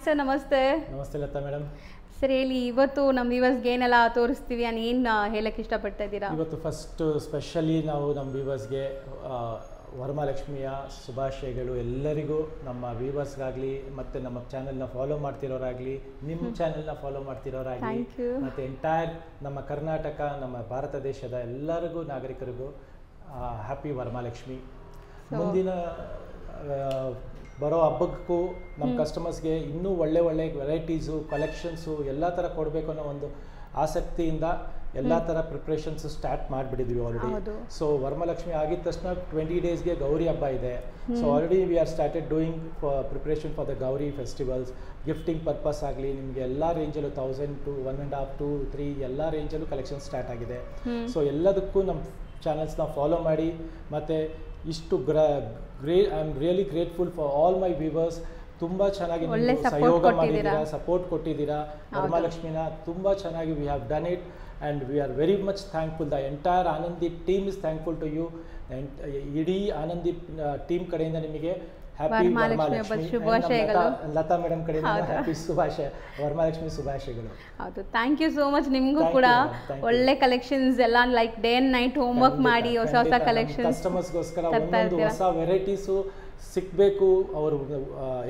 Sir ನಮಸ್ತೆ. ನಮಸ್ತೆ Lata madam. Sir ಹೇಳಿ, ಇವತ್ತು ನಮ್ಮ ವ್ಯೂವರ್ಸ್ಗೆ ಏನೆಲ್ಲ ತೋರಿಸ್ತೀವಿ ಅನ್ನೋ ಏನು ಹೇಳಕ್ಕೆ ಇಷ್ಟಪಡ್ತಾ ಇದ್ದೀರಾ? ಇವತ್ತು ಫಸ್ಟ್ ಸ್ಪೆಷಲಿ ನಾವು ನಮ್ಮ ವ್ಯೂವರ್ಸ್ಗೆ ವರಮಹಾಲಕ್ಷ್ಮಿಯ ಶುಭಾಶಯಗಳು. ಎಲ್ಲರಿಗೂ ನಮ್ಮ ವ್ಯೂವರ್ಸ್ಗಾಗಲಿ ಮತ್ತು ನಮ್ಮ ಚಾನೆಲ್ನ ಫಾಲೋ ಮಾಡ್ತಿರೋರಾಗಲಿ, ನಿಮ್ಮ ಚಾನೆಲ್ನ ಫಾಲೋ ಮಾಡ್ತಿರೋರಾಗಲಿ, ಮತ್ತು ಎಂಟೈರ್ ನಮ್ಮ ಕರ್ನಾಟಕ, ನಮ್ಮ ಭಾರತ ದೇಶದ ಎಲ್ಲರಿಗೂ ನಾಗರಿಕರಿಗೂ ಹ್ಯಾಪಿ ವರಮಹಾಲಕ್ಷ್ಮಿ. ಮುಂದಿನ ಬರೋ ಹಬ್ಬಕ್ಕೂ ನಮ್ಮ ಕಸ್ಟಮರ್ಸ್ಗೆ ಇನ್ನೂ ಒಳ್ಳೆ ವೆರೈಟೀಸು, ಕಲೆಕ್ಷನ್ಸು ಎಲ್ಲ ಥರ ಕೊಡಬೇಕು ಅನ್ನೋ ಒಂದು ಆಸಕ್ತಿಯಿಂದ ಎಲ್ಲ ಥರ ಪ್ರಿಪ್ರೇಷನ್ಸು ಸ್ಟಾರ್ಟ್ ಮಾಡಿಬಿಟ್ಟಿದ್ವಿ ಆಲ್ರೆಡಿ. ಸೊ ವರಮಹಾಲಕ್ಷ್ಮಿ ಆಗಿದ ತಕ್ಷಣ 20 ಡೇಸ್ಗೆ ಗೌರಿ ಹಬ್ಬ ಇದೆ. So already we are started doing preparation for the Gauri festivals. Gifting purpose ಆಗಲಿ ನಿಮಗೆ ಎಲ್ಲ ರೇಂಜಲ್ಲೂ 1000 to 1.5 to 3 ಎಲ್ಲ ರೇಂಜಲ್ಲೂ ಕಲೆಕ್ಷನ್ ಸ್ಟಾರ್ಟ್ ಆಗಿದೆ. ಸೊ ಎಲ್ಲದಕ್ಕೂ ನಮ್ಮ ಚಾನಲ್ಸ್ನ ಫಾಲೋ ಮಾಡಿ. ಮತ್ತು ಇಷ್ಟು I am really grateful for all my viewers. ತುಂಬ ಚೆನ್ನಾಗಿ ಸಹಯೋಗ ಮಾಡಿದ್ದೀರಾ, ಸಪೋರ್ಟ್ ಕೊಟ್ಟಿದ್ದೀರಾ. ವರಮಹಾಲಕ್ಷ್ಮಿನ ತುಂಬ ಚೆನ್ನಾಗಿ we have done it and we are very much thankful. The entire Anandeep team is thankful to you. ಇಡೀ ಆನಂದೀಪ್ ಟೀಮ್ ಕಡೆಯಿಂದ ನಿಮಗೆ ಹ್ಯಾಪಿ ವರಮಹಾಲಕ್ಷ್ಮಿ ಶುಭಾಶಯಗಳು. ಲತಾ ಮೇಡಮ್ ಕಡೆಯಿಂದ ಹ್ಯಾಪಿ ವರಮಹಾಲಕ್ಷ್ಮಿ ಶುಭಾಶಯಗಳು. ಹೌದು, ಥ್ಯಾಂಕ್ ಯು ಸೋ ಮಚ್. ನಿಮಗೂ ಕೂಡ ಒಳ್ಳೆ ಕಲೆಕ್ಷನ್ಸ್ ಎಲ್ಲ like day and night home work ಮಾಡಿ ಹೊಸ ಕಲೆಕ್ಷನ್ಸ್ ಕಸ್ಟಮರ್ಸ್ಗೋಸ್ಕರ ಒಂದೊಂದು ಹೊಸ ವೆರೈಟೀಸು ಸಿಗಬೇಕು. ಅವರು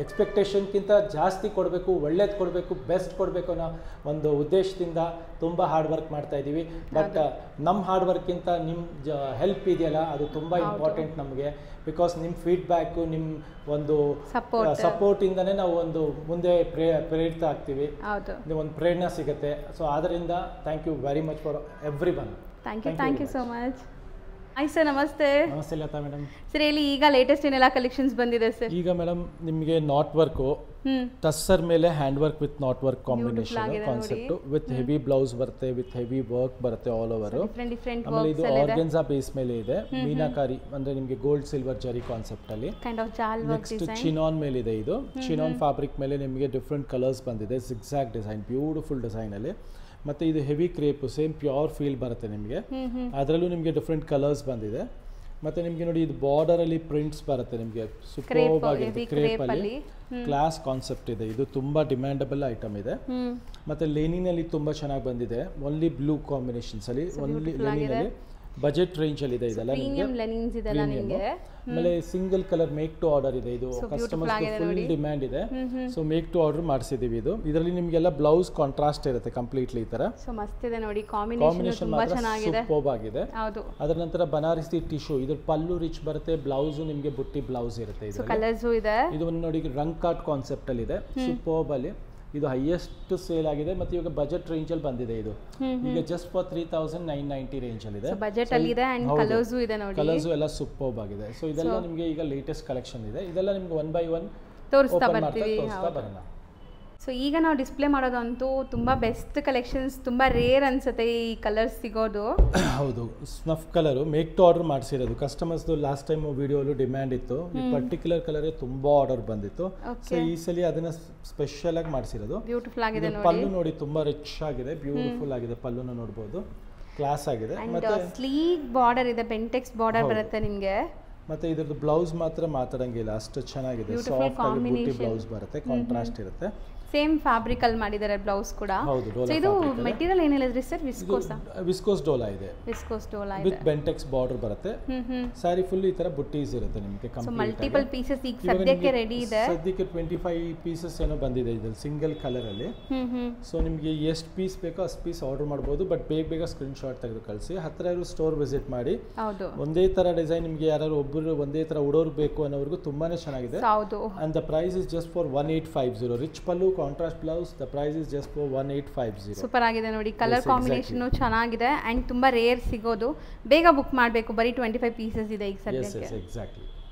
ಎಕ್ಸ್ಪೆಕ್ಟೇಷನ್ಗಿಂತ ಜಾಸ್ತಿ ಕೊಡಬೇಕು, ಒಳ್ಳೇದು ಕೊಡಬೇಕು, ಬೆಸ್ಟ್ ಕೊಡಬೇಕು ಅನ್ನೋ ಒಂದು ಉದ್ದೇಶದಿಂದ ತುಂಬ ಹಾರ್ಡ್ ವರ್ಕ್ ಮಾಡ್ತಾ ಇದ್ದೀವಿ. ಬಟ್ ನಮ್ಮ ಹಾರ್ಡ್ ವರ್ಕ್ಗಿಂತ ನಿಮ್ಮ ಹೆಲ್ಪ್ ಇದೆಯಲ್ಲ, ಅದು ತುಂಬ ಇಂಪಾರ್ಟೆಂಟ್ ನಮಗೆ. ಬಿಕಾಸ್ ನಿಮ್ಮ ಫೀಡ್ಬ್ಯಾಕು, ನಿಮ್ಮ ಒಂದು ಸಪೋರ್ಟಿಂದನೇ ನಾವು ಒಂದು ಮುಂದೆ ಪ್ರೇರಿತ ಆಗ್ತೀವಿ, ಒಂದು ಪ್ರೇರಣೆ ಸಿಗುತ್ತೆ. ಸೊ ಆದ್ದರಿಂದ thank you very much for everyone. Thank you so much. Hi sir, ನಮಸ್ತೆ. ನಮಸ್ತೆ ಲತಾ ಮೇಡಮ್. ಸರ್ ಹೇಳಿ, ಈಗ ಲೇಟೆಸ್ಟ್ ಏನೆಲ್ಲ ಕಲೆಕ್ಷನ್ಸ್ ಬಂದಿದೆ ಸರ್? ಈಗ ಮೇಡಮ್ ನಿಮಗೆ ನಾಟ್ ವರ್ಕು, ಟಸ್ಸರ್ ಮೇಲೆ hand work with not work combination concept with heavy blouse ಬರುತ್ತೆ, ವಿತ್ ಹೆವಿ ವರ್ಕ್ ಬರುತ್ತೆ ಆಲ್ ಓವರ್. ಆಮೇಲೆ ಇದು ಆರ್ಗೆನ್ಸಾ ಬೇಸ್ ಮೇಲೆ ಇದೆ, ಮೀನಾಕಾರಿ ಅಂದ್ರೆ ನಿಮಗೆ ಗೋಲ್ಡ್ ಸಿಲ್ವರ್ ಜರಿ ಕಾನ್ಸೆಪ್ಟ್ ಅಲ್ಲಿ. ನೆಕ್ಸ್ಟ್ ಚಿನಾನ್ ಮೇಲೆ ಇದೆ. ಇದು ಚಿನಾನ್ ಫ್ಯಾಬ್ರಿಕ್ ಮೇಲೆ ನಿಮಗೆ ಡಿಫ್ರೆಂಟ್ ಕಲರ್ಸ್ ಬಂದಿದೆ, ಜಿಗ್ಜಾಗ್ ಡಿಸೈನ್, ಬ್ಯೂಟಿಫುಲ್ ಡಿಸೈನ್ ಅಲ್ಲಿ. ಮತ್ತು ಇದು heavy crepe, same pure feel ಬರುತ್ತೆ ನಿಮಗೆ. ಅದರಲ್ಲೂ ನಿಮಗೆ ಡಿಫ್ರೆಂಟ್ ಕಲರ್ಸ್ ಬಂದಿದೆ. ಮತ್ತು ನಿಮಗೆ ನೋಡಿ, ಇದು ಬಾರ್ಡರಲ್ಲಿ ಪ್ರಿಂಟ್ಸ್ ಬರುತ್ತೆ ನಿಮಗೆ, ಸೂಪರ್ಬ್ ಆಗಿದೆ. ಕ್ರೇಪಲ್ಲಿ ಕ್ಲಾಸ್ ಕಾನ್ಸೆಪ್ಟ್ ಇದೆ. ಇದು ತುಂಬ ಡಿಮ್ಯಾಂಡಬಲ್ ಐಟಮ್ ಇದೆ. ಮತ್ತು ಲೇನಿನಲ್ಲಿ ತುಂಬ ಚೆನ್ನಾಗಿ ಬಂದಿದೆ. ಓನ್ಲಿ ಬ್ಲೂ ಕಾಂಬಿನೇಷನ್ಸಲ್ಲಿ, ಓನ್ಲಿ ಲೇನಿನಲ್ಲಿ ಬಜೆಟ್ ರೇಂಜಲ್ಲಿ ಇದೆ. ಇದೆಲ್ಲ ನಿಮಗೆ. ಆಮೇಲೆ single colour make to order ಇದೆ. ಇದು ಕಸ್ಟಮರ್ಸ್ಗೆ ಫುಲ್ ಡಿಮ್ಯಾಂಡ್ ಇದೆ. ಸೊ ಮೇಕ್ ಟು ಆರ್ಡರ್ ಮಾಡಿಸಿದ್ದೀವಿ. ಇದು ಇದರಲ್ಲಿ ನಿಮಗೆಲ್ಲ ಬ್ಲೌಸ್ ಕಾಂಟ್ರಾಸ್ಟ್ ಇರುತ್ತೆ ಕಂಪ್ಲೀಟ್ಲಿ ಈ ತರ. ಕಾಂಬಿನೇಷನ್ ಸೂಪರ್ಬ್ ಆಗಿದೆ. ಅದರ ನಂತರ ಬನಾರಸಿ ಟಿಶ್ಯೂ, ಇದ್ರ ಪಲ್ಲು ರಿಚ್ ಬರುತ್ತೆ, ಬ್ಲೌಸ್ ನಿಮಗೆ ಬುಟ್ಟಿ ಬ್ಲೌಸ್ ಇರುತ್ತೆ. ಇದು ನೋಡಿ ರಂಗ್ ಕಾರ್ಟ್ ಕಾನ್ಸೆಪ್ಟ್ ಅಲ್ಲಿ ಇದೆ, ಸೂಪರ್ಬ್ ಅಲ್ಲಿ. ಇದು ಹೈಯೆಸ್ಟ್ ಸೇಲ್ ಆಗಿದೆ. ಮತ್ತು ಇವಾಗ ಬಜೆಟ್ ರೇಂಜ್ ಅಲ್ಲಿ ಬಂದಿದೆ. ಇದು ಈಗ ಜಸ್ಟ್ ಫಾರ್ 3990 ರೇಂಜ್ ಅಲ್ಲಿ ಇದೆ. ಬಜೆಟ್ ಅಲ್ಲಿ ಇದೆ ಅಂಡ್ ಕಲರ್ಸ್ ಇದೆ ನೋಡಿ. ಕಲರ್ಸ್ ಎಲ್ಲ ಸೂಪರ್ಬ್ ಆಗಿದೆ. ಸೊ ಇದೆಲ್ಲ ನಿಮಗೆ ಈಗ ಲೇಟೆಸ್ಟ್ ಕಲೆಕ್ಷನ್ ಇದೆ. ಇದೆಲ್ಲ ನಿಮಗೆ 1 by 1 ತೋರಿಸ್ತಾ ಬರ್ತೀವಿ. ಬರೋಣ. ಸೊ ಈಗ ನಾವು ಡಿಸ್ಪ್ಲೇ ಮಾಡೋದಂತೂ ತುಂಬ ಬೆಸ್ಟ್ ಕಲೆಕ್ಷನ್ಸ್, ತುಂಬ ರೇರ್ ಅನ್ಸುತ್ತೆ ಈ ಕಲರ್ಸ್ ಸಿಗೋದು. ಹೌದು, snuff colour make to order ಮಾಡಿಸಿರೋದು. ಕಸ್ಟಮರ್ಸ್ದು ಲಾಸ್ಟ್ ಟೈಮ್ ವಿಡಿಯೋಲು ಡಿಮ್ಯಾಂಡ್ ಇತ್ತು. ಈ ಪರ್ಟಿಕ್ಯುಲರ್ ಕಲರೇ ತುಂಬ ಆರ್ಡರ್ ಬಂದಿತ್ತು. ಸೊ ಈ ಸಲ ಅದನ್ನ ಸ್ಪೆಷಲ್ ಆಗಿ ಮಾಡಿಸಿರೋದು. ಬ್ಯೂಟಿಫುಲ್ ಆಗಿದೆ. ಪಲ್ಲು ನೋಡಿ, ತುಂಬ ರಿಚ್ ಆಗಿದೆ, ಬ್ಯೂಟಿಫುಲ್ ಆಗಿದೆ. ಪಲ್ಲುನ ನೋಡ್ಬೋದು, ಕ್ಲಾಸ್ ಆಗಿದೆ. ಮತ್ತೆ ಸ್ಲೀಕ್ ಬಾರ್ಡರ್ ಇದೆ, ಬೆಂಟೆಕ್ಸ್ ಬಾರ್ಡರ್ ಬರುತ್ತೆ ನಿಮಗೆ. ಮತ್ತೆ ಇದ್ರದ್ದು ಬ್ಲೌಸ್ ಮಾತ್ರ ಮಾತಾಡಂಗಿಲ್ಲ, ಅಷ್ಟು ಚೆನ್ನಾಗಿದೆ. ಸಾಫ್ಟ್ ಆಗಿ ಬೂಟಿ ಬ್ಲೌಸ್ ಬರುತ್ತೆ, ಕಾಂಟ್ರಾಸ್ಟ್ ಇರುತ್ತೆ. ಸೇಮ್ ಫ್ಯಾಬ್ರಿಕ್ ಅಲ್ಲಿ ಮಾಡಿದ್ದಾರೆ ಬ್ಲೌಸ್ ಕೂಡ. ಸೊ ಇದು ಮೆಟೀರಿಯಲ್ ಏನ್ ಹೇಳಿದ್ರಿ ಸರ್? ವಿಸ್ಕೋಸ್ ಡೋಲಾ ಇದೆ. ವಿತ್ ಬೆಂಟೆಕ್ಸ್ ಬಾರ್ಡರ್ ಬರುತ್ತೆ. ಸ್ಯಾರಿ ಫುಲ್ ಈ ತರ ಬುಟ್ಟೀಸ್ ಇರುತ್ತೆ ನಿಮಗೆ. ಮಲ್ಟಿಪಲ್ ಪೀಸಸ್ ಈಗ ಸದ್ಯಕ್ಕೆ ರೆಡಿ ಇದೆ. ಸದ್ಯಕ್ಕೆ 25 ಪೀಸಸ್ ಏನೋ ಬಂದಿದೆ ಇದ್ರಲ್ಲಿ ಸಿಂಗಲ್ ಕಲರ್ ಅಲ್ಲಿ. ಸೊ ನಿಮಗೆ ಎಷ್ಟು ಪೀಸ್ ಬೇಕೋ ಅಷ್ಟು ಪೀಸ್ ಆರ್ಡರ್ ಮಾಡಬಹುದು. ಬಟ್ ಬೇಗ ಸ್ಕ್ರೀನ್ ಶಾಟ್ ತೆಗೆದು ಕಳಿಸಿ. ಹತ್ರ ಇರೋ ಸ್ಟೋರ್ ವಿಸಿಟ್ ಮಾಡಿ. ಒಂದೇ ತರ ಡಿಸೈನ್ ನಿಮಗೆ ಯಾರು ಒಬ್ಬರು ಒಂದೇ ತರ ಉಡೋರು ಬೇಕು ಅನ್ನೋರ್ಗು ತುಂಬಾನೇ ಚೆನ್ನಾಗಿದೆ. And the price is just for 1850. Rich pallu, contrast blouse. The price is just for 1850. Super ಆಗಿದೆ ನೋಡಿ, ಕಲರ್ ಕಾಂಬಿನೇಷನ್ ಚೆನ್ನಾಗಿದೆ ಅಂಡ್ ತುಂಬಾ ರೇರ್ ಸಿಗೋದು. ಬೇಗ ಬುಕ್ ಮಾಡಬೇಕು. ಬರೀ 25 ಪೀಸಸ್ ಇದೆ ಈಗ ಸದ್ಯಕ್ಕೆ. ಎಕ್ಸಾಕ್ಟ್ಲಿ.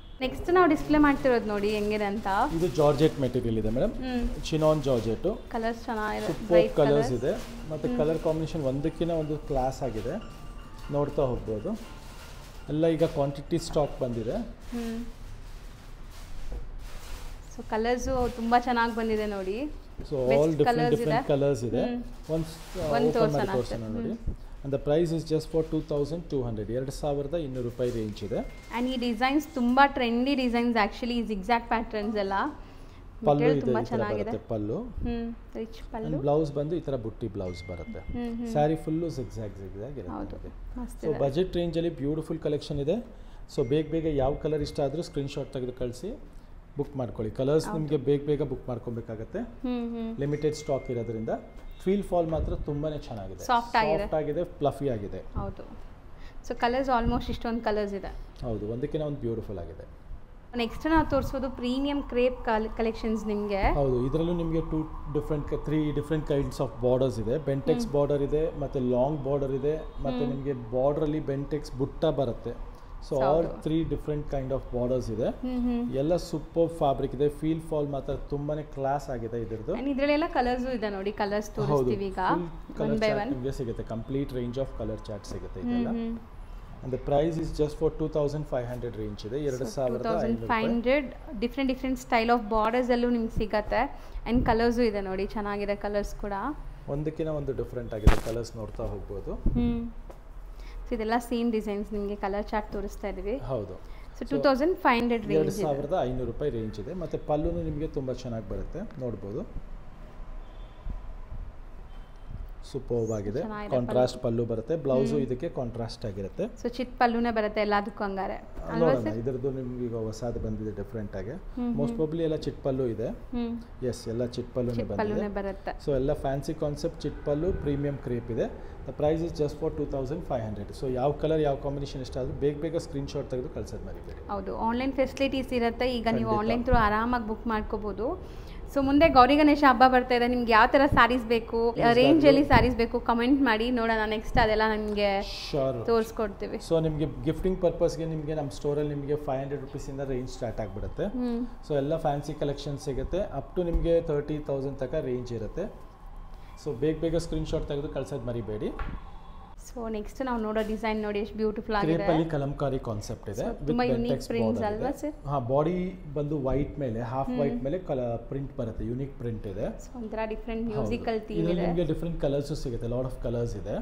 ನೆಕ್ಸ್ಟ್ ನಾವು ಡಿಸ್ಪ್ಲೇ ಮಾಡ್ತಿರೋದು ನೋಡಿ ಹೆಂಗಿದೆ ಅಂತ. ಇದು ಜಾರ್ಜೆಟ್ ಮೆಟೀರಿಯಲ್ ಇದೆ ಮೇಡಮ್, ಚಿನಾನ್ ಜಾರ್ಜೆಟ್. ಕಲರ್ಸ್ ಚೆನ್ನಾಗಿದೆ, ಸೂಪರ್ ಕಲರ್ಸ್ ಇದೆ. ಮತ್ತೆ ಕಲರ್ ಕಾಂಬಿನೇಷನ್ ಒಂದಕ್ಕಿಂತ ಒಂದು ಕ್ಲಾಸ್ ಆಗಿದೆ, ನೋಡ್ತಾ ಹೋಗ್ಬೋದು. ಎಲ್ಲ ಈಗ ಕ್ವಾಂಟಿಟಿ ಸ್ಟಾಕ್ ಬಂದಿದೆ. ಸೊ ಕಲರ್ಸ್ ತುಂಬಾ ಚೆನ್ನಾಗಿ ಬಂದಿದೆ ನೋಡಿ. ಸೊ ಆಲ್ ಡಿಫರೆಂಟ್ ಕಲರ್ಸ್ ಇದೆ. ಒನ್ಸ್ ಓಪನ್ ಮಾಡಿ ತೋರಿಸೋಣ ನೋಡಿ. and the price is just for 2200 2200 ರೂಪಾಯಿ ರೇಂಜ್ ಇದೆ. and ಈ ಡಿಸೈನ್ಸ್ ತುಂಬಾ trendy designs actually, zigzag patterns ಎಲ್ಲ ಪಲ್ಲು ಇದೆ ಈ ತರ ಬರುತ್ತೆ ಪಲ್ಲು ರಿಚ್ ಪಲ್ಲು ಬ್ಲೌಸ್ ಬಂದು ಈ ತರ ಬುಟ್ಟಿ ಬ್ಲೌಸ್ ಬರುತ್ತೆ ಸ್ಯಾರಿ ಫುಲ್ಲು ಜಿಗ್ಜಾಗ್ ಇರುತ್ತೆ ಸೊ ಬಜೆಟ್ ರೇಂಜ್ ಅಲ್ಲಿ ಬ್ಯೂಟಿಫುಲ್ ಕಲೆಕ್ಷನ್ ಇದೆ ಸೊ ಬೇಗ ಯಾವ ಕಲರ್ ಇಷ್ಟ ಆದ್ರೂ ಸ್ಕ್ರೀನ್ ಶಾಟ್ ತೆಗೆದು ಕಳಿಸಿ ಬುಕ್ ಮಾಡ್ಕೊಳ್ಳಿ ಕಲರ್ಸ್ ನಿಮಗೆ ಬೇಗ ಬುಕ್ ಮಾಡ್ಕೊಬೇಕಾಗತ್ತೆ ಲಿಮಿಟೆಡ್ ಸ್ಟಾಕ್ ಇರೋದ್ರಿಂದ ಫೀಲ್ ಫಾಲ್ ಮಾತ್ರ ತುಂಬಾನೇ ಚೆನ್ನಾಗಿದೆ ಸಾಫ್ಟ್ ಆಗಿದೆ ಫ್ಲಫಿ ಆಗಿದೆ ಹೌದು ಸೊ ಕಲರ್ಸ್ ಆಲ್ಮೋಸ್ಟ್ ಇಷ್ಟೊಂದು ಕಲರ್ಸ್ ಇದೆ ಹೌದು ಒಂದಕ್ಕಿಂತ ಒಂದು ಬ್ಯೂಟಿಫುಲ್ ಆಗಿದೆ ನೆಕ್ಸ್ಟ್ ನಾವು ತೋರಿಸೋದು ಪ್ರೀಮಿಯಂ ಕ್ರೇಪ್ ಕಲೆಕ್ಷನ್ಸ್ ನಿಮಗೆ ಹೌದು ಇದರಲ್ಲೂ ನಿಮಗೆ three different kinds of borders ಇದೆ ಬೆಂಟೆಕ್ಸ್ ಬಾರ್ಡರ್ ಇದೆ ಮತ್ತೆ ಲಾಂಗ್ ಬಾರ್ಡರ್ ಇದೆ ಮತ್ತೆ ನಿಮಗೆ ಬಾರ್ಡರ್ ಅಲ್ಲಿ ಬೆಂಟೆಕ್ಸ್ ಬುಟ್ಟ ಬರುತ್ತೆ so all 3 different kind of borders ಇದೆ ಎಲ್ಲ ಸೂಪರ್ ಫ್ಯಾಬ್ರಿಕ್ ಇದೆ ಫೀಲ್ ಫಾಲ್ ಮಾತ್ರ ತುಂಬಾನೇ ಕ್ಲಾಸ್ ಆಗಿದೆ ಇದರದು ಇದರಲ್ಲೆಲ್ಲ ಕಲರ್ಸ್ ಇದೆ ನೋಡಿ ಕಲರ್ಸ್ ತೋರಿಸ್ತೀವಿ ಈಗ ಒನ್ ಬೈ ಒನ್ ನಿಮಗೆ ಸಿಗುತ್ತೆ complete range of colour chart ಸಿಗುತ್ತೆ ಇದೆಲ್ಲ and the price is just for 2500 range ಇದೆ 2500 ಡಿಫರೆಂಟ್ ಸ್ಟೈಲ್ ಆಫ್ ಬಾರ್ಡರ್ಸ್ ಅಲ್ಲೂ ನಿಮಗೆ ಸಿಗುತ್ತೆ ಅಂಡ್ ಕಲರ್ಸ್ ಇದೆ ನೋಡಿ ಚೆನ್ನಾಗಿದೆ ಕಲರ್ಸ್ ಕೂಡ ಒಂದಕ್ಕಿಂತ ಒಂದು ಡಿಫರೆಂಟ್ ಆಗಿದೆ ಕಲರ್ಸ್ ನೋಡ್ತಾ ಹೋಗಬಹುದು ಸೊ ಇದೆಲ್ಲ ಸೇಮ್ ಡಿಸೈನ್ಸ್ ನಿಮಗೆ ಕಲರ್ ಚಾರ್ಟ್ ತೋರಿಸ್ತಾ ಇದೀವಿ ಹೌದು ಸೊ 2500 ರೇಂಜ್ 2500 ರೂಪಾಯಿ ರೇಂಜ್ ಇದೆ ಮತ್ತೆ ಪಲ್ಲುನು ನಿಮಗೆ ತುಂಬಾ ಚೆನ್ನಾಗಿ ಬರುತ್ತೆ ನೋಡಬಹುದು ಸೂಪರ್ ಆಗಿದೆ ಕಾಂಟ್ರಾಸ್ಟ್ ಪಲ್ಲು ಬರುತ್ತೆ ಬ್ಲೌಸ್ ಇದಕ್ಕೆ ಕಾಂಟ್ರಾಸ್ಟ್ ಆಗಿರುತ್ತೆ ಸೊ ಚಿಟ್ ಪಲ್ಲುನೇ ಬರುತ್ತೆ ಎಲ್ಲದಕ್ಕೂ ಹಂಗಾರೆ ನೋಡೋಣ ಇದರದ್ದು ನಿಮಗೆ ಈಗ ಹೊಸದು ಬಂದಿದೆ ಡಿಫರೆಂಟ್ ಆಗಿ ಮೋಸ್ಟ್ ಪ್ರಾಬಬ್ಲಿ ಎಲ್ಲ ಚಿಟ್ ಪಲ್ಲು ಇದೆ ಎಸ್ ಎಲ್ಲ ಚಿಟ್ ಪಲ್ಲುನೇ ಬರುತ್ತೆ ಸೊ ಎಲ್ಲ fancy concept chit pallu premium crepe ಇದೆ the price is just for 2500 so ಯಾವ ಕಲರ್ ಯಾವ ಕಾಂಬಿನೇಷನ್ ಇಷ್ಟ ಆದರೂ ಬೇಗ ಸ್ಕ್ರೀನ್ ಶಾಟ್ ತೆಗೆದು ಕಳ್ಸೋದು ಮರಿಬೇಡಿ ಹೌದು ಆನ್ಲೈನ್ ಫೆಸಿಲಿಟೀಸ್ ಇರುತ್ತೆ ಈಗ ನೀವು ಆನ್ಲೈನ್ ಥ್ರೂ ಆರಾಮಾಗಿ ಬುಕ್ ಮಾಡ್ಕೋಬಹುದು ಸೊ ಮುಂದೆ ಗೌರಿ ಗಣೇಶ ಹಬ್ಬ ಬರ್ತಾ ಇದೆ ನಿಮ್ಗೆ ಯಾವ ಥರ ಸ್ಯಾರೀಸ್ ಬೇಕು ರೇಂಜಲ್ಲಿ ಸ್ಯಾರೀಸ್ ಬೇಕು ಕಮೆಂಟ್ ಮಾಡಿ ನೋಡೋಣ ನೆಕ್ಸ್ಟ್ ಅದೆಲ್ಲ ನಿಮಗೆ ತೋರಿಸ್ಕೊಡ್ತೀವಿ ಸೊ ನಿಮಗೆ ಗಿಫ್ಟಿಂಗ್ ಪರ್ಪಸ್ಗೆ ನಿಮಗೆ ನಮ್ಮ ಸ್ಟೋರಲ್ಲಿ ನಿಮಗೆ 500 ರುಪೀಸಿಂದ ರೇಂಜ್ ಸ್ಟಾರ್ಟ್ ಆಗಿಬಿಡುತ್ತೆ ಸೊ ಎಲ್ಲ ಫ್ಯಾನ್ಸಿ ಕಲೆಕ್ಷನ್ ಸಿಗುತ್ತೆ ಅಪ್ ಟು ನಿಮಗೆ 30,000 ತನಕ ರೇಂಜ್ ಇರುತ್ತೆ ಸೊ ಬೇಗ ಸ್ಕ್ರೀನ್ ಶಾಟ್ ತೆಗೆದು ಕಳ್ಸೋದು ಮರಿಬೇಡಿ ಸೊ ನೆಕ್ಸ್ಟ್ ನಾವು ನೋಡೋ ಡಿಸೈನ್ ನೋಡಿ ಎಷ್ಟು ಬ್ಯೂಟಿಫುಲ್ ಆಗಿದೆ ಕ್ರೇಪ್ ಅಲ್ಲಿ ಕಲಂಕಾರಿ ಕಾನ್ಸೆಪ್ಟ್ ಇದೆ ತುಂಬಾ ಯೂನಿಕ್ ಪ್ರಿಂಟ್ಸ್ ಅಲ್ವಾ ಸರ್ ಬಾಡಿ ಬಂದು ವೈಟ್ ಮೇಲೆ ಹಾಫ್ ವೈಟ್ ಮೇಲೆ ಪ್ರಿಂಟ್ ಬರುತ್ತೆ ಯೂನಿಕ್ ಪ್ರಿಂಟ್ ಇದೆ ಸೊ ಒಂಥರ ಡಿಫರೆಂಟ್ ಮ್ಯೂಸಿಕಲ್ ಥೀಮ್ ಇದೆ ನಿಮಗೆ ಡಿಫರೆಂಟ್ ಕಲರ್ಸ್ ಸಿಗುತ್ತೆ ಲಾಟ್ ಆಫ್ ಕಲರ್ಸ್ ಇದೆ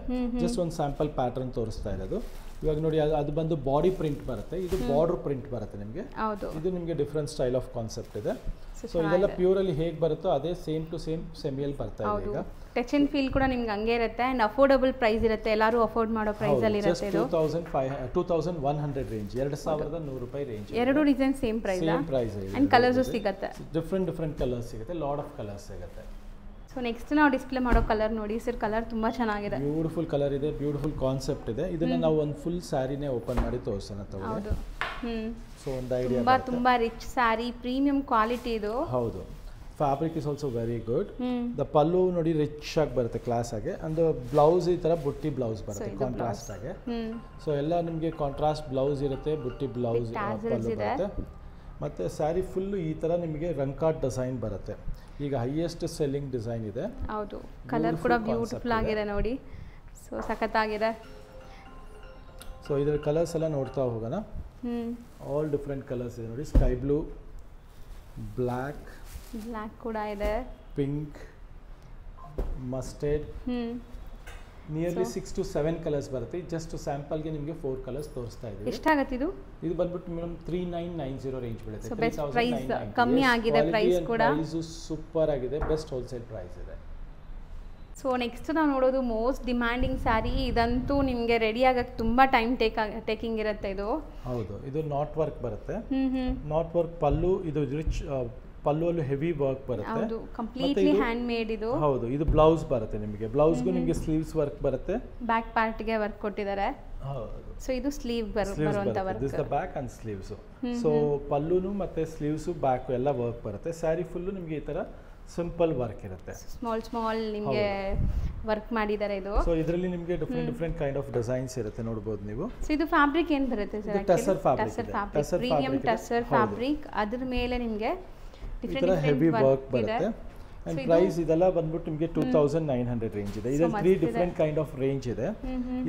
ಜಸ್ಟ್ ಒಂದು ಸ್ಯಾಂಪಲ್ ಪ್ಯಾಟರ್ನ್ ತೋರಿಸ್ತಾ ಇರೋದು ಇವಾಗ ನೋಡಿ ಅದು ಬಂದು ಬಾಡಿ ಪ್ರಿಂಟ್ ಬರುತ್ತೆ ಇದು ಬಾರ್ಡರ್ ಪ್ರಿಂಟ್ ಬರುತ್ತೆ ನಿಮಗೆ ಹೌದು ಇದು ನಿಮಗೆ ಡಿಫರೆಂಟ್ ಸ್ಟೈಲ್ ಆಫ್ ಕಾನ್ಸೆಪ್ಟ್ ಇದೆ ಸೊ ಇದೆಲ್ಲ ಪ್ಯೂರ್ ಅಲ್ಲಿ ಹೇಗೆ ಬರುತ್ತೋ ಅದೇ ಸೇಮ್ ಟು ಸೇಮ್ ಸೆಮಿಯಲ್ಲಿ ಬರ್ತಾ ಇದೆ ಈಗ ಟಚ್ ಅಂಡ್ ಫೀಲ್ ಕೂಡ ನಿಮ್ಗೆ ಹಂಗೆ ಇರುತ್ತೆ ಅಂಡ್ ಅಫೋರ್ಡಬಲ್ ಪ್ರೈಸ್ ಇರುತ್ತೆ ಎಲ್ಲರೂ ಅಫೋರ್ಡ್ ಮಾಡೋ ಪ್ರೈಸ್ ಅಲ್ಲಿ ಇರುತ್ತೆ ಇದು 2100 ರೇಂಜ್ 2100 ರೂಪಾಯಿ ರೇಂಜ್ ಎರಡು design same price and colours ಸಿಗುತ್ತೆ ಡಿಫರೆಂಟ್ ಕಲರ್ಸ್ ಸಿಗುತ್ತೆ ಲಾಟ್ ಆಫ್ ಕಲರ್ಸ್ ಸಿಗುತ್ತೆ ಸೊ ನೆಕ್ಸ್ಟ್ ನಾವು ಡಿಸ್ಪ್ಲೇ ಮಾಡೋ ಕಲರ್ ನೋಡಿ ಸರ್ ಕಲರ್ ತುಂಬಾ ಚೆನ್ನಾಗಿದೆ ಬ್ಯೂಟಿಫುಲ್ ಕಲರ್ ಇದೆ ಬ್ಯೂಟಿಫುಲ್ ಕಾನ್ಸೆಪ್ಟ್ ಇದೆ ಇದನ್ನ ನಾವು ಒಂದು ಫುಲ್ ಸ್ಯಾರಿನೇ ಓಪನ್ ಮಾಡಿ ತೋರಿಸೋಣ ತಗೊಳ್ಳಿ ಸೊ ಒಂದು ಐಡಿಯಾ ತುಂಬಾ ರಿಚ್ ಸ್ಯಾರಿ ಪ್ರೀಮಿಯಂ ಕ್ವಾಲಿಟಿ ಇದು ಹೌದು fabric is also very good the pallu ನೋಡಿ ರಿಚ್ ಆಗಿ ಬರುತ್ತೆ ಕ್ಲಾಸ್ ಆಗಿ ಅಂಡ್ ಬ್ಲೌಸ್ ಈ ತರ ಬುಟ್ಟಿ ಬ್ಲೌಸ್ ಬರುತ್ತೆ ಕಾಂಟ್ರಾಸ್ಟ್ ಆಗಿ ಸೊ ಎಲ್ಲ ನಿಮಗೆ ಕಾಂಟ್ರಾಸ್ಟ್ ಬ್ಲೌಸ್ ಇರುತ್ತೆ ಬುಟ್ಟಿ ಬ್ಲೌಸ್ ಪಲ್ಲು ಬರುತ್ತೆ ಮತ್ತೆ ಸ್ಯಾರಿ ಫುಲ್ ಈ ತರ ನಿಮಗೆ ರಂಕಾಟ್ ಡಿಸೈನ್ ಬರುತ್ತೆ ಈಗ ಹೈಯೆಸ್ಟ್ ಸೆಲ್ಲಿಂಗ್ ಡಿಸೈನ್ ಇದೆ ಹೌದು ಕಲರ್ ಕೂಡ ಬ್ಯೂಟಿಫುಲ್ ಆಗಿದೆ ನೋಡಿ ಸೊ ಸಖತ್ತಾಗಿದೆ ಸೊ ಇದರ ಕಲರ್ಸ್ ಎಲ್ಲ ನೋಡ್ತಾ ಹೋಗೋಣ ಆಲ್ ಡಿಫರೆಂಟ್ ಕಲರ್ಸ್ ಇದೆ ನೋಡಿ ಸ್ಕೈ ಬ್ಲೂ ಬ್ಲ್ಯಾಕ್ ಕೂಡ ಇದೆ pink mustard nearly 6 to 7 colours ಬರುತ್ತೆ ಜಸ್ಟ್ ಸ್ಯಾಂಪಲ್ ಗೆ ನಿಮಗೆ 4 ಕಲರ್ಸ್ ತೋರಿಸ್ತಾ ಇದ್ದೀವಿ ಎಷ್ಟಾಗುತ್ತೆ ಇದು ಬಂದ್ಬಿಟ್ಟು ಮೇಡಮ್ 3990 ರೇಂಜ್ ಬೀಳುತ್ತೆ ಸೊ ಬೆಸ್ಟ್ ಪ್ರೈಸ್ ಕಮ್ಮಿ ಆಗಿದೆ ಪ್ರೈಸ್ ಕೂಡ ಪ್ರೈಸ್ ಸೂಪರ್ ಆಗಿದೆ ಬೆಸ್ಟ್ ಹೋಲ್ಸೇಲ್ ಪ್ರೈಸ್ ಇದೆ ಸೊ ನೆಕ್ಸ್ಟ್ ನಾವು ನೋಡೋದು ಮೋಸ್ಟ್ ಡಿಮ್ಯಾಂಡಿಂಗ್ ಸ್ಯಾರಿ ಇದಂತೂ ನಿಮಗೆ ರೆಡಿ ಆಗಕ್ಕೆ ತುಂಬಾ ಟೈಮ್ ಟೇಕಿಂಗ್ ಇರುತ್ತೆ ಇದು ಹೌದು ಇದು ನಾಟ್ ವರ್ಕ್ ಬರುತ್ತೆ ನಾಟ್ ವರ್ಕ್ ಪಲ್ಲು ಇದು ರಿಚ್ ಪಲ್ಲು ಅಲ್ಲಿ ಹೆವಿ ವರ್ಕ್ ಬರುತ್ತೆ ಹೌದು ಕಂಪ್ಲೀಟ್ಲಿ ಹ್ಯಾಂಡ್ ಮೇಡ್ ಇದು ಹೌದು ಇದು ಬ್ಲೌಸ್ ಬರುತ್ತೆ ನಿಮಗೆ ಬ್ಲೌಸ್ಗೂ ನಿಮಗೆ ಸ್ಲೀವ್ಸ್ ವರ್ಕ್ ಬರುತ್ತೆ ಬ್ಯಾಕ್ ಪಾರ್ಟ್ ಗೆ ವರ್ಕ್ ಕೊಟ್ಟಿದ್ದಾರೆ ಹೌದು ಸೊ ಇದು ಸ್ಲೀವ್ ಬರುವಂತ work this the back and sleeves so ಪಲ್ಲುನು ಮತ್ತೆ ಸ್ಲೀವ್ಸ್ ಬ್ಯಾಕ್ ಎಲ್ಲ ವರ್ಕ್ ಬರುತ್ತೆ ಸ್ಯಾರಿ ಫುಲ್ ನಿಮಗೆ ಈ ತರ ಸಿಂಪಲ್ ವರ್ಕ್ ಇರುತ್ತೆ ಸ್ಮಾಲ್ ನಿಮಗೆ ವರ್ಕ್ ಮಾಡಿದ್ದಾರೆ ಇದು ಸೊ ಇದರಲ್ಲಿ ನಿಮಗೆ ಡಿಫರೆಂಟ್ ಕೈಂಡ್ ಆಫ್ ಡಿಸೈನ್ಸ್ ಇರುತ್ತೆ ನೋಡಬಹುದು ನೀವು ಸೊ ಇದು ಫ್ಯಾಬ್ರಿಕ್ ಏನು ಬರುತ್ತೆ sir tussar fabric premium tussar fabric ಅದರ ಮೇಲೆ ನಿಮಗೆ ಡಿಫರೆಂಟ್ ಹೆವಿ ವರ್ಕ್ ಬರುತ್ತೆ ಅಂಡ್ ಪ್ರೈಸ್ ಇದೆಲ್ಲ ಬಂದ್ಬಿಟ್ಟು ನಿಮಗೆ 2900 ರೇಂಜ್ ಇದೆ ಇದರಲ್ಲಿ 3 ಡಿಫರೆಂಟ್ ಕೈಂಡ್ ಆಫ್ ರೇಂಜ್ ಇದೆ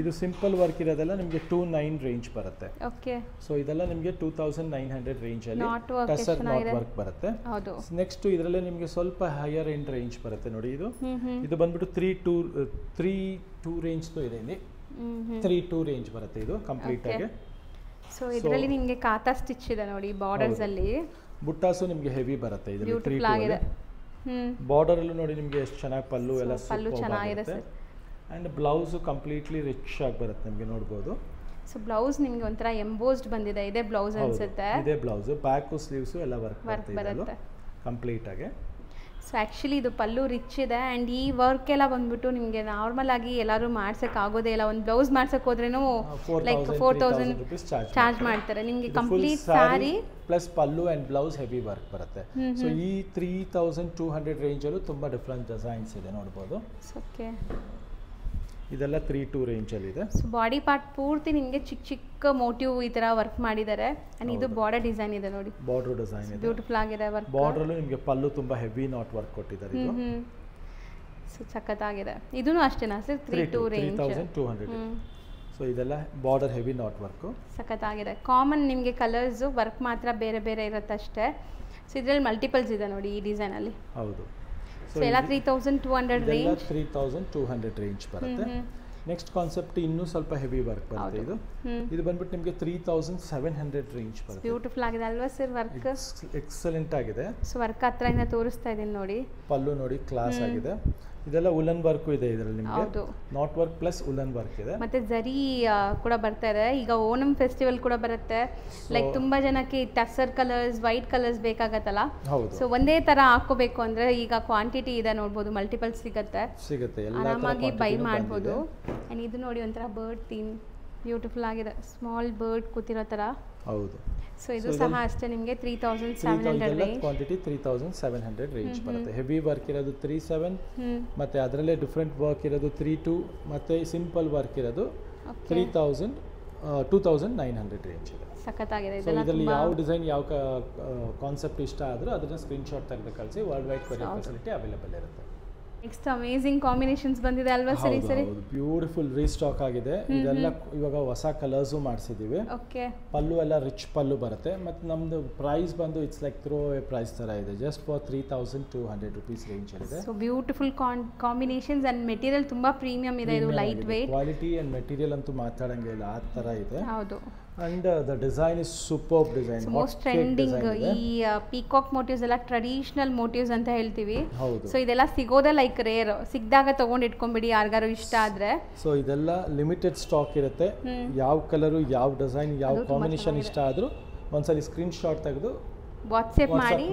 ಇದು ಸಿಂಪಲ್ ವರ್ಕ್ ಇರೋದೆಲ್ಲ ನಿಮಗೆ 29 ರೇಂಜ್ ಬರುತ್ತೆ ಓಕೆ ಸೊ ಇದೆಲ್ಲ ನಿಮಗೆ 2900 ರೇಂಜ್ ಅಲ್ಲಿ ಟಸರ್ ನಾಟ್ ವರ್ಕ್ ಬರುತ್ತೆ ಹೌದು ನೆಕ್ಸ್ಟ್ ಇದರಲ್ಲಿ ನಿಮಗೆ ಸ್ವಲ್ಪ ಹೈಯರ್ ಎಂಡ್ ರೇಂಜ್ ಬರುತ್ತೆ ನೋಡಿ ಇದು ಬಂದ್ಬಿಟ್ಟು 3 ರೇಂಜ್ ಇದೆ ಇಲ್ಲಿ 3 ರೇಂಜ್ ಬರುತ್ತೆ ಇದು ಕಂಪ್ಲೀಟ್ ಆಗಿ ಸೊ ಇದರಲ್ಲಿ ನಿಮಗೆ ಕಾತಾ ಸ್ಟಿಚ್ ಇದೆ ನೋಡಿ ಬಾರ್ಡರ್ಸ್ ಅಲ್ಲಿ ಬುಟ್ಟಾಸು ನಿಮಗೆ ಹೆವಿ ಬರುತ್ತೆ ಇದರಲ್ಲಿ 3 ಬ್ಯೂಟಿಫುಲ್ ಆಗಿದೆ. ಬಾರ್ಡರ್ ಅಲ್ಲೂ ನೋಡಿ ನಿಮಗೆ ಎಷ್ಟು ಚೆನ್ನಾಗಿ ಪಲ್ಲು ಎಲ್ಲ ಪಲ್ಲು ಚೆನ್ನಾಗಿದೆ sir. And blouse completely rich ಆಗಿ ಬರುತ್ತೆ ನಿಮಗೆ ನೋಡಬಹುದು. ಸೊ ಬ್ಲೌಸ್ ನಿಮಗೆ ಒಂಥರ ಎಂಬೋಸ್ಡ್ ಬಂದಿದೆ, ಇದೇ ಬ್ಲೌಸ್ ಅನ್ಸುತ್ತೆ. ಇದೇ ಬ್ಲೌಸ್, ಬ್ಯಾಕ್ ಸ್ಲೀವ್ಸ್ ಎಲ್ಲ ವರ್ಕ್ ಬರುತ್ತೆ ಕಂಪ್ಲೀಟ್ ಆಗಿ. ಸೊ ಆ್ಯಕ್ಚುಲಿ ಇದು ಪಲ್ಲು ರಿಚ್ ಇದೆ ಆ್ಯಂಡ್ ಈ ವರ್ಕ್ ಎಲ್ಲ ಬಂದ್ಬಿಟ್ಟು ನಿಮಗೆ ನಾರ್ಮಲ್ ಆಗಿ ಎಲ್ಲರೂ ಮಾಡ್ಸೋಕೆ ಆಗೋದೇ ಇಲ್ಲ. ಒಂದು ಬ್ಲೌಸ್ ಮಾಡ್ಸೋಕೆ ಹೋದ್ರೂ ಲೈಕ್ 4000 ಚಾರ್ಜ್ ಮಾಡ್ತಾರೆ. ನಿಮಗೆ complete sari plus pallu and blouse heavy work ಬರುತ್ತೆ. ಸೊ ಈ 3200 ರೇಂಜಲ್ಲೂ ತುಂಬ ಡಿಫ್ರೆಂಟ್ ಡಿಸೈನ್ಸ್ ಇದೆ ನೋಡ್ಬೋದು. ಓಕೆ, ಇದೆಲ್ಲ 32 ರೇಂಜಲ್ಲಿ ಇದೆ. ಸೊ ಬಾಡಿ ಪಾರ್ಟ್ ಪೂರ್ತಿ ನಿಮಗೆ ಚಿಕ್ಕ ಚಿಕ್ಕ ಮೋಟಿವ್ ಈ ಥರ ವರ್ಕ್ ಮಾಡಿದ್ದಾರೆ. ಆ್ಯಂಡ್ ಇದು ಬಾರ್ಡರ್ ಡಿಸೈನ್ ಇದೆ ನೋಡಿ, ಬಾರ್ಡರ್ ಡಿಸೈನ್ ಇದೆ, ಬ್ಯೂಟಿಫುಲ್ ಆಗಿದೆ ವರ್ಕ್. ಬಾರ್ಡರಲ್ಲೂ ನಿಮಗೆ ಪಲ್ಲು ತುಂಬ ಹೆವಿ ನಾಟ್ ವರ್ಕ್ ಕೊಟ್ಟಿದ್ದಾರೆ. ಇದು ಸೊ ಸಖತ್ತಾಗಿದೆ. ಇದೂ ಅಷ್ಟೇನಾ ಸರ್? 3200. ಸೊ ಇದೆಲ್ಲ ಬಾರ್ಡರ್ ಹೆವಿ ನಾಟ್ ವರ್ಕು ಸಖತ್ತಾಗಿದೆ. ಕಾಮನ್ ನಿಮಗೆ ಕಲರ್ಸು ವರ್ಕ್ ಮಾತ್ರ ಬೇರೆ ಬೇರೆ ಇರುತ್ತೆ ಅಷ್ಟೇ. ಸೊ ಇದರಲ್ಲಿ ಮಲ್ಟಿಪಲ್ಸ್ ಇದೆ ನೋಡಿ ಈ ಡಿಸೈನಲ್ಲಿ. ಹೌದು. ಸೊ ಎಲ್ಲ 3200 ರೇಂಜ್, 3200 ರೇಂಜ್ ಬರುತ್ತೆ. ನೆಕ್ಸ್ಟ್ ಕಾನ್ಸೆಪ್ಟ್ ಇನ್ನೂ ಸ್ವಲ್ಪ ಹೆವಿ ವರ್ಕ್ ಬರುತ್ತೆ. ಇದು ಬಂದ್ಬಿಟ್ಟು ನಿಮಗೆ 3700 ರೇಂಜ್ ಬರುತ್ತೆ. ಬ್ಯೂಟಿಫುಲ್ ಆಗಿದೆ ಅಲ್ವಾ ಸರ್ ವರ್ಕ್? ಎಕ್ಸಲೆಂಟ್ ಆಗಿದೆ. ಸೊ ವರ್ಕ್ ಹತ್ರದಿಂದ ತೋರಿಸ್ತಾ ಇದ್ದೀನಿ ನೋಡಿ. ಪಲ್ಲು ನೋಡಿ ಕ್ಲಾಸ್ ಆಗಿದೆ. ಇದೆಲ್ಲ ಉಲನ್ ವರ್ಕ್ ಇದೆ ಇದರಲ್ಲಿ ನಿಮಗೆ, not work plus woollen work ಇದೆ. ಮತ್ತೆ ಜರಿ ಕೂಡ ಬರ್ತಾ ಇದೆ. ಈಗ ಓಣಂ ಫೆಸ್ಟಿವಲ್ ಕೂಡ ಬರುತ್ತೆ, ಲೈಕ್ ತುಂಬಾ ಜನಕ್ಕೆ ಟಸ್ಸರ್ ಕಲರ್ಸ್, ವೈಟ್ ಕಲರ್ಸ್ ಬೇಕಾಗತ್ತಲ್ಲ. ಸೊ ಒಂದೇ ತರ ಹಾಕೋಬೇಕು ಅಂದ್ರೆ ಈಗ ಕ್ವಾಂಟಿಟಿ ಇದೆ ನೋಡ್ಬೋದು, ಮಲ್ಟಿಪಲ್ ಸಿಗುತ್ತೆ, ಆರಾಮಾಗಿ ಬೈ ಮಾಡ್ಬೋದು. ಅಂಡ್ ಇದು ನೋಡಿ ಒಂಥರ ಬರ್ಡ್ ಥೀಮ್, ಬ್ಯೂಟಿಫುಲ್ ಆಗಿದೆ, ಸ್ಮಾಲ್ ಬರ್ಡ್ ಕೂತಿರೋ ತರ. ಹೌದು. ಸೊ ಇದು ಸಹ ಅಷ್ಟೇ ನಿಮಗೆ 3700 ರೇಂಜ್, ಕ್ವಾಂಟಿಟಿ 3700 ರೇಂಜ್ ಬರುತ್ತೆ. ಹೆವಿ ವರ್ಕ್ ಇರೋದು 37, ಮತ್ತೆ ಅದರಲ್ಲೇ ಡಿಫ್ರೆಂಟ್ ವರ್ಕ್ ಇರೋದು 32, ಮತ್ತೆ ಸಿಂಪಲ್ ವರ್ಕ್ ಇರೋದು 2900 ರೇಂಜ್ ಇದೆ. ಸಖತ್ತಾಗಿದೆ. ಇದರಲ್ಲಿ ಯಾವ ಡಿಸೈನ್ ಯಾವ ಕಾನ್ಸೆಪ್ಟ್ ಇಷ್ಟ ಆದರೂ ಅದನ್ನ ಸ್ಕ್ರೀನ್ಶಾಟ್ ತೆಗೆದು ಕಳಿಸಿ, world wide courier facility available ಇರುತ್ತೆ. ನೆಕ್ಸ್ಟ್ ಅಮೇಜಿಂಗ್ ಕಾಂಬಿನೇಷನ್ಸ್ ಬಂದಿದೆ ಅಲ್ವಾ ಸರಿ ಸರಿ? ಬ್ಯೂಟಿಫುಲ್ ರೀಸ್ಟಾಕ್ ಆಗಿದೆ. ಇದೆಲ್ಲ ಇವಾಗ ಹೊಸ ಕಲರ್ಸು ಮಾಡಿಸಿದೀವಿ. ಓಕೆ, ಪಲ್ಲು ಎಲ್ಲ ರಿಚ್ ಪಲ್ಲು ಬರುತ್ತೆ. ಮತ್ತು ನಮ್ದು ಪ್ರೈಸ್ ಬಂದು it's like throw away price ತರ ಇದೆ, ಜಸ್ಟ್ ಫಾರ್ 3200 rupees ರೇಂಜ್ ಇದೆ. So beautiful combinations and material ತುಂಬಾ ಪ್ರೀಮಿಯಂ ಇದೆ. ಇದು light weight, quality and material ಅಂತೂ ಮಾತಾಡಂಗೆ ಇಲ್ಲ, ಆ ತರ ಇದೆ. ಹೌದು. And the design is super design. Most trending ಈ ಪೀಕಾಕ್ ಮೋಟಿವ್ಸ್ ಎಲ್ಲ ಟ್ರೆಡಿಷನಲ್ ಮೋಟಿವ್ಸ್ ಅಂತ ಹೇಳ್ತೀವಿ. ಸೊ ಇದೆಲ್ಲ ಸಿಗೋದೇ ಲೈಕ್ ರೇರ್, ಸಿಕ್ಕಿದಾಗ ತಗೊಂಡು ಇಟ್ಕೊಂಡ್ಬಿಡಿ ಯಾರಿಗಾರು ಇಷ್ಟ ಆದ್ರೆ. ಸೊ ಇದೆಲ್ಲ ಲಿಮಿಟೆಡ್ ಸ್ಟಾಕ್ ಇರುತ್ತೆ. ಯಾವ ಕಲರು, ಯಾವ ಡಿಸೈನ್, ಯಾವ ಕಾಂಬಿನೇಷನ್ ಇಷ್ಟ ಆದ್ರೂ ಒಂದ್ಸಲಿ ಸ್ಕ್ರೀನ್ ಶಾಟ್ ತೆಗೆದು ವಾಟ್ಸ್ಆಪ್ ಮಾಡಿ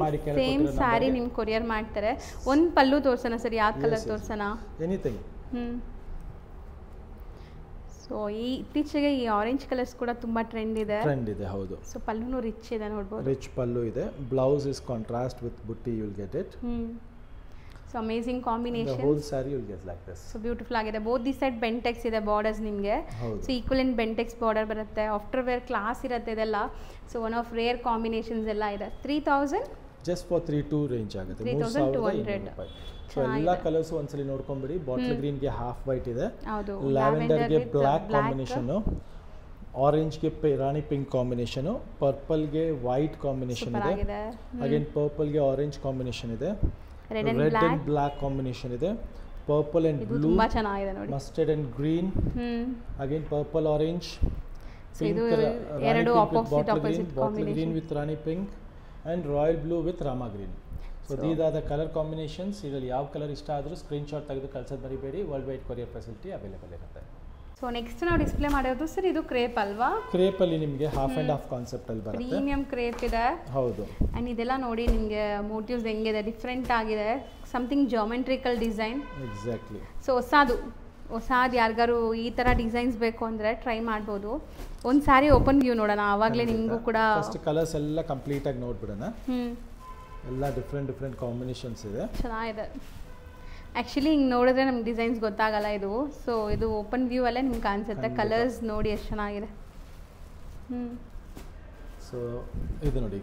ಸೇಮ್ ಸ್ಯಾರಿ ನಿಮ್ಗೆ ಕೊರಿಯರ್ ಮಾಡ್ತಾರೆ. ಒಂದು ಪಲ್ಲು ತೋರ್ಸೋಣ ಸರ್, ಯಾವ ಕಲರ್ ತೋರ್ಸೋಣ? ಎನಿಥಿಂಗ್. ಸೊ ಈ ಇತ್ತೀಚೆಗೆ ಈ ಆರೆಂಜ್ ಕಲರ್ಸ್ ಕೂಡ ತುಂಬಾ ಟ್ರೆಂಡ್ ಇದೆ. ಹೌದು. ಸೊ ಪಲ್ಲುನು ರಿಚ್ ಇದೆ ನೋಡಬಹುದು. ರಿಚ್ ಪಲ್ಲು ಇದೆ. ಬ್ಲೌಸ್ ಇಸ್ ಕಾಂಟ್ರಾಸ್ಟ್ ವಿತ್ ಬುಟ್ಟಿ, you will get it. So amazing combination. The whole saree you will get like this. So beautiful ಆಗಿದೆ. ಬೋತ್ ದಿ ಸೈಡ್ ಬೆಂಟೆಕ್ಸ್ ಇದೆ ಬಾರ್ಡರ್ಸ್ ನಿಮಗೆ. ಸೊ ಈಕ್ವಲೆಂಟ್ ಬೆಂಟೆಕ್ಸ್ ಬಾರ್ಡರ್ ಬರುತ್ತೆ. After wear class ಇರುತ್ತೆ ಇದೆಲ್ಲ. So one of rare combinations ಎಲ್ಲ ಇದೆ. 3000 just for 32 range ಆಗುತ್ತೆ. 3200. So ಎಲ್ಲ ಕಲರ್ಸ್ ಒಂದ್ಸಲಿ ನೋಡ್ಕೊಂಬಿಡಿ. ಬಾಟಲ್ ಗ್ರೀನ್ ಗೆ ಹಾಫ್ ವೈಟ್ ಇದೆ, ಲ್ಯಾವೆಂಡರ್ ಗೆ ಬ್ಲಾಕ್ ಕಾಂಬಿನೇಷನ್, ಆರೆಂಜ್ ಗೆ ರಾಣಿ ಪಿಂಕ್ ಕಾಂಬಿನೇಷನ್, ಪರ್ಪಲ್ ಗೆ ವೈಟ್ ಕಾಂಬಿನೇಷನ್ ಇದೆ, ಅಗೇನ್ ಪರ್ಪಲ್ ಗೆ ಆರೆಂಜ್ ಕಾಂಬಿನೇಷನ್ ಇದೆ, ರೆಡ್ ಅಂಡ್ ಬ್ಲಾಕ್ ಕಾಂಬಿನೇಷನ್ ಇದೆ, ಪರ್ಪಲ್ ಅಂಡ್ ಬ್ಲೂ, ತುಂಬಾ ಚೆನ್ನಾಗಿದೆ ನೋಡಿ, mustard and green, again purple orange, ಇದು ಎರಡು opposite bottle green with Rani pink and royal blue with Rama green. So these are the colour combinations. ಇದರಲ್ಲಿ ಯಾವ colour ಇಷ್ಟ ಆದರೂ ಸ್ಕ್ರೀನ್ಶಾಟ್ ತೆಗೆದು ಕಳ್ಸೋದು ಮರಿಬೇಡಿ. World wide courier facility available ಇರುತ್ತೆ. ಸೊ ನೆಕ್ಸ್ಟ್ ನಾವು ಡಿಸ್ಪ್ಲೇ ಮಾಡೋದು ಸರ್, ಇದು ಕ್ರೇಪ್ ಅಲ್ವಾ? ಕ್ರೇಪ್ ಅಲ್ಲಿ ನಿಮಗೆ ಹಾಫ್ ಅಂಡ್ ಹಾಫ್ ಕಾನ್ಸೆಪ್ಟ್ ಅಲ್ಲಿ ಬರುತ್ತೆ. ಪ್ರೀಮಿಯಂ ಕ್ರೇಪ್ ಇದೆ. ಹೌದು. ಅಂಡ್ ಇದೆಲ್ಲ ನೋಡಿ ನಿಮಗೆ ಮೋಟಿವ್ಸ್ ಹೆಂಗಿದೆ, ಡಿಫ್ರೆಂಟ್ ಆಗಿದೆ, something geometrical design. Exactly. So ಹೊಸದು ಯಾರಿಗಾರು ಈ ಥರ ಡಿಸೈನ್ಸ್ ಬೇಕು ಅಂದರೆ ಟ್ರೈ ಮಾಡ್ಬೋದು. ಒಂದು ಸಾರಿ ಓಪನ್ ವ್ಯೂ ನೋಡೋಣ, ಆವಾಗಲೇ ನಿಮಗೂ ಕೂಡ ಫಸ್ಟ್ ಕಲರ್ಸ್ ಎಲ್ಲ ಕಂಪ್ಲೀಟ್ ಆಗಿ ನೋಡ್ಬಿಡೋಣ. ಎಲ್ಲ ಡಿಫ್ರೆಂಟ್ ಕಾಂಬಿನೇಷನ್ಸ್ ಇದೆ, ಚೆನ್ನಾಗಿದೆ. ಆ್ಯಕ್ಚುಲಿ ಹಿಂಗೆ ನೋಡಿದ್ರೆ ನಮ್ಗೆ ಡಿಸೈನ್ಸ್ ಗೊತ್ತಾಗಲ್ಲ ಇದು. ಸೊ ಇದು ಓಪನ್ ವ್ಯೂ ಅಲ್ಲೇ ನಿಮ್ಗೆ ಕಾಣಿಸುತ್ತೆ. ಕಲರ್ಸ್ ನೋಡಿ ಎಷ್ಟು ಚೆನ್ನಾಗಿದೆ. ಸೊ ಇದು ನೋಡಿ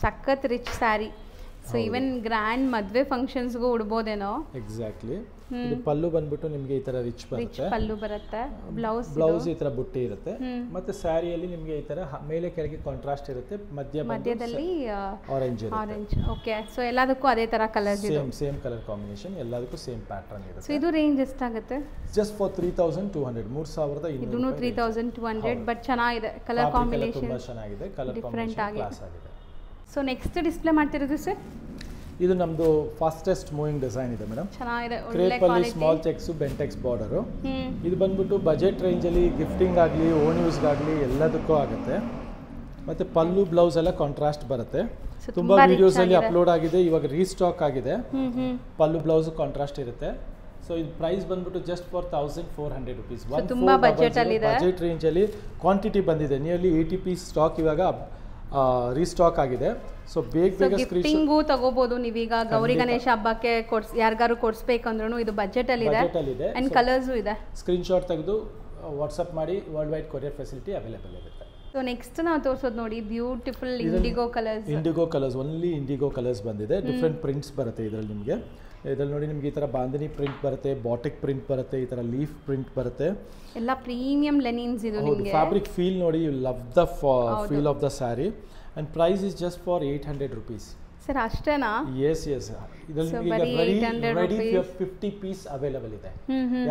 ಸಖತ್ rich sari. So even grand ಮದುವೆ ಫಂಕ್ಷನ್ಸ್ಗೂ ಉಡ್ಬೋದೇನೋ. ಎಕ್ಸಾಕ್ಟ್ಲಿ. ಇದು ಪಲ್ಲು ಬಂದ್ಬಿಟ್ಟು ನಿಮಗೆ ಈ ತರ ರಿಚ್ ಬರುತ್ತೆ, ಪಲ್ಲು ಬರುತ್ತೆ, ಬ್ಲೌಸ್ ಈ ತರ ಬುಟ್ಟಿ ಇರುತ್ತೆ. ಮತ್ತೆ ಸ್ಯಾರಿಯಲ್ಲಿ ನಿಮಗೆ ಈ ತರ ಮೇಲೆ ಕೆಳಗೆ ಕಾಂಟ್ರಾಸ್ಟ್ ಇರುತ್ತೆ, ಮಧ್ಯದಲ್ಲಿ ಆರೆಂಜ್. ಓಕೆ, ಸೊ ಎಲ್ಲದಕ್ಕೂ ಅದೇ ತರ ಕಲರ್ಸ್ ಇದೆ, ಸೇಮ್ ಕಲರ್ ಕಾಂಬಿನೇಷನ್, ಎಲ್ಲದಕ್ಕೂ ಸೇಮ್ ಪ್ಯಾಟರ್ನ್ ಇರುತ್ತೆ. ಸೊ ಇದು ರೇಂಜ್ ಎಷ್ಟಾಗುತ್ತೆ? Just for 3200, 3200. ಇದೂ 3200, ಬಟ್ ಚೆನ್ನಾಗಿದೆ ಕಲರ್ ಕಾಂಬಿನೇಷನ್, ತುಂಬಾ ಚೆನ್ನಾಗಿದೆ, ಕಲರ್ ಕಾಂಬಿನೇಷನ್ ಕ್ಲಾಸ್ ಆಗಿದೆ. ಸೊ ನೆಕ್ಸ್ಟ್ ಡಿಸ್ಪ್ಲೇ ಮಾಡ್ತಿರೋದು ಸರ್, ಇದು ನಮ್ದು ಫಾಸ್ಟೆಸ್ಟ್ ಮೂವಿಂಗ್ ಡಿಸೈನ್ ಇದೆ ಮೇಡಮ್. ಚೆನ್ನಾಗಿದೆ, ಕ್ರೇಪ್ ಅಲ್ಲಿ ಸ್ಮಾಲ್ ಚೆಕ್ಸ್ ಬೆಂಟೆಕ್ಸ್ ಬಾರ್ಡರ್. ಇದು ಬಂದ್ಬಿಟ್ಟು ಬಜೆಟ್ ರೇಂಜ್ ಅಲ್ಲಿ ಗಿಫ್ಟಿಂಗ್ ಆಗಲಿ ಓನ್ ಯೂಸ್ ಆಗಲಿ ಎಲ್ಲದಕ್ಕೂ ಆಗುತ್ತೆ. ಮತ್ತೆ ಪಲ್ಲು ಬ್ಲೌಸ್ ಎಲ್ಲ ಕಾಂಟ್ರಾಸ್ಟ್ ಬರುತ್ತೆ. ತುಂಬಾ ವಿಡಿಯೋಸ್ ಅಲ್ಲಿ ಅಪ್ಲೋಡ್ ಆಗಿದೆ, ಇವಾಗ ರೀಸ್ಟಾಕ್ ಆಗಿದೆ. ಪಲ್ಲು ಬ್ಲೌಸ್ ಕಾಂಟ್ರಾಸ್ಟ್ ಇರುತ್ತೆ. ಸೊ ಇದು ಪ್ರೈಸ್ ಬಂದ್ಬಿಟ್ಟು just for 1400 rupees. Budget range ಅಲ್ಲಿ ಕ್ವಾಂಟಿಟಿ ಬಂದಿದೆ, ನಿಯರ್ಲಿ 80 ಪೀಸ್ ಸ್ಟಾಕ್ ಇವಾಗ ರೀಸ್ಟಾಕ್ ಆಗಿದೆ. ಸೊ ಬೇಗ ಗಿಫ್ಟಿಂಗು ತಗೋಬಹುದು ನೀವೀಗ. ಗೌರಿ ಗಣೇಶ ಹಬ್ಬಕ್ಕೆ ಯಾರಿಗಾರು ಕೊಡ್ಸ್ಬೇಕಂದ್ರೂ ಇದು ಬಜೆಟ್ ಅಲ್ಲಿ ಇದೆ, ಅಂಡ್ ಕಲರ್ಸ್ ಇದೆ. ಸ್ಕ್ರೀನ್ ಶಾಟ್ ತೆಗೆದು ವಾಟ್ಸ್ಆಪ್ ಮಾಡಿ, world wide courier facility available ಇರುತ್ತೆ. ಸೊ ನೆಕ್ಸ್ಟ್ ನಾವು ತೋರಿಸೋದು ನೋಡಿ, beautiful IndiGo colours, only IndiGo colours ಬಂದಿದೆ. ಡಿಫ್ರೆಂಟ್ ಪ್ರಿಂಟ್ಸ್ ಬರುತ್ತೆ ಇದರಲ್ಲಿ ನಿಮಗೆ. ಇದರಲ್ಲಿ ನೋಡಿ ನಿಮಗೆ ಈ ಥರ ಬಾಂಧನಿ ಪ್ರಿಂಟ್ ಬರುತ್ತೆ, ಬಾಟಿಕ್ ಪ್ರಿಂಟ್ ಬರುತ್ತೆ, ಈ ಥರ ಲೀಫ್ ಪ್ರಿಂಟ್ ಬರುತ್ತೆ, ಎಲ್ಲ ಪ್ರೀಮಿಯಂ ಲೆನಿನ್ಸ್. ಇದು ನಿಮಗೆ ಫ್ಯಾಬ್ರಿಕ್ ಫೀಲ್ ನೋಡಿ, you love the feel of the saree. And price is just for 800 rupees. Sir ಅಷ್ಟೇನಾ? ಎಸ್ ಇದರಲ್ಲಿ ನಿಮಗೆ ರೆಡಿ 50 ಪೀಸ್ ಅವೈಲೇಬಲ್ ಇದೆ.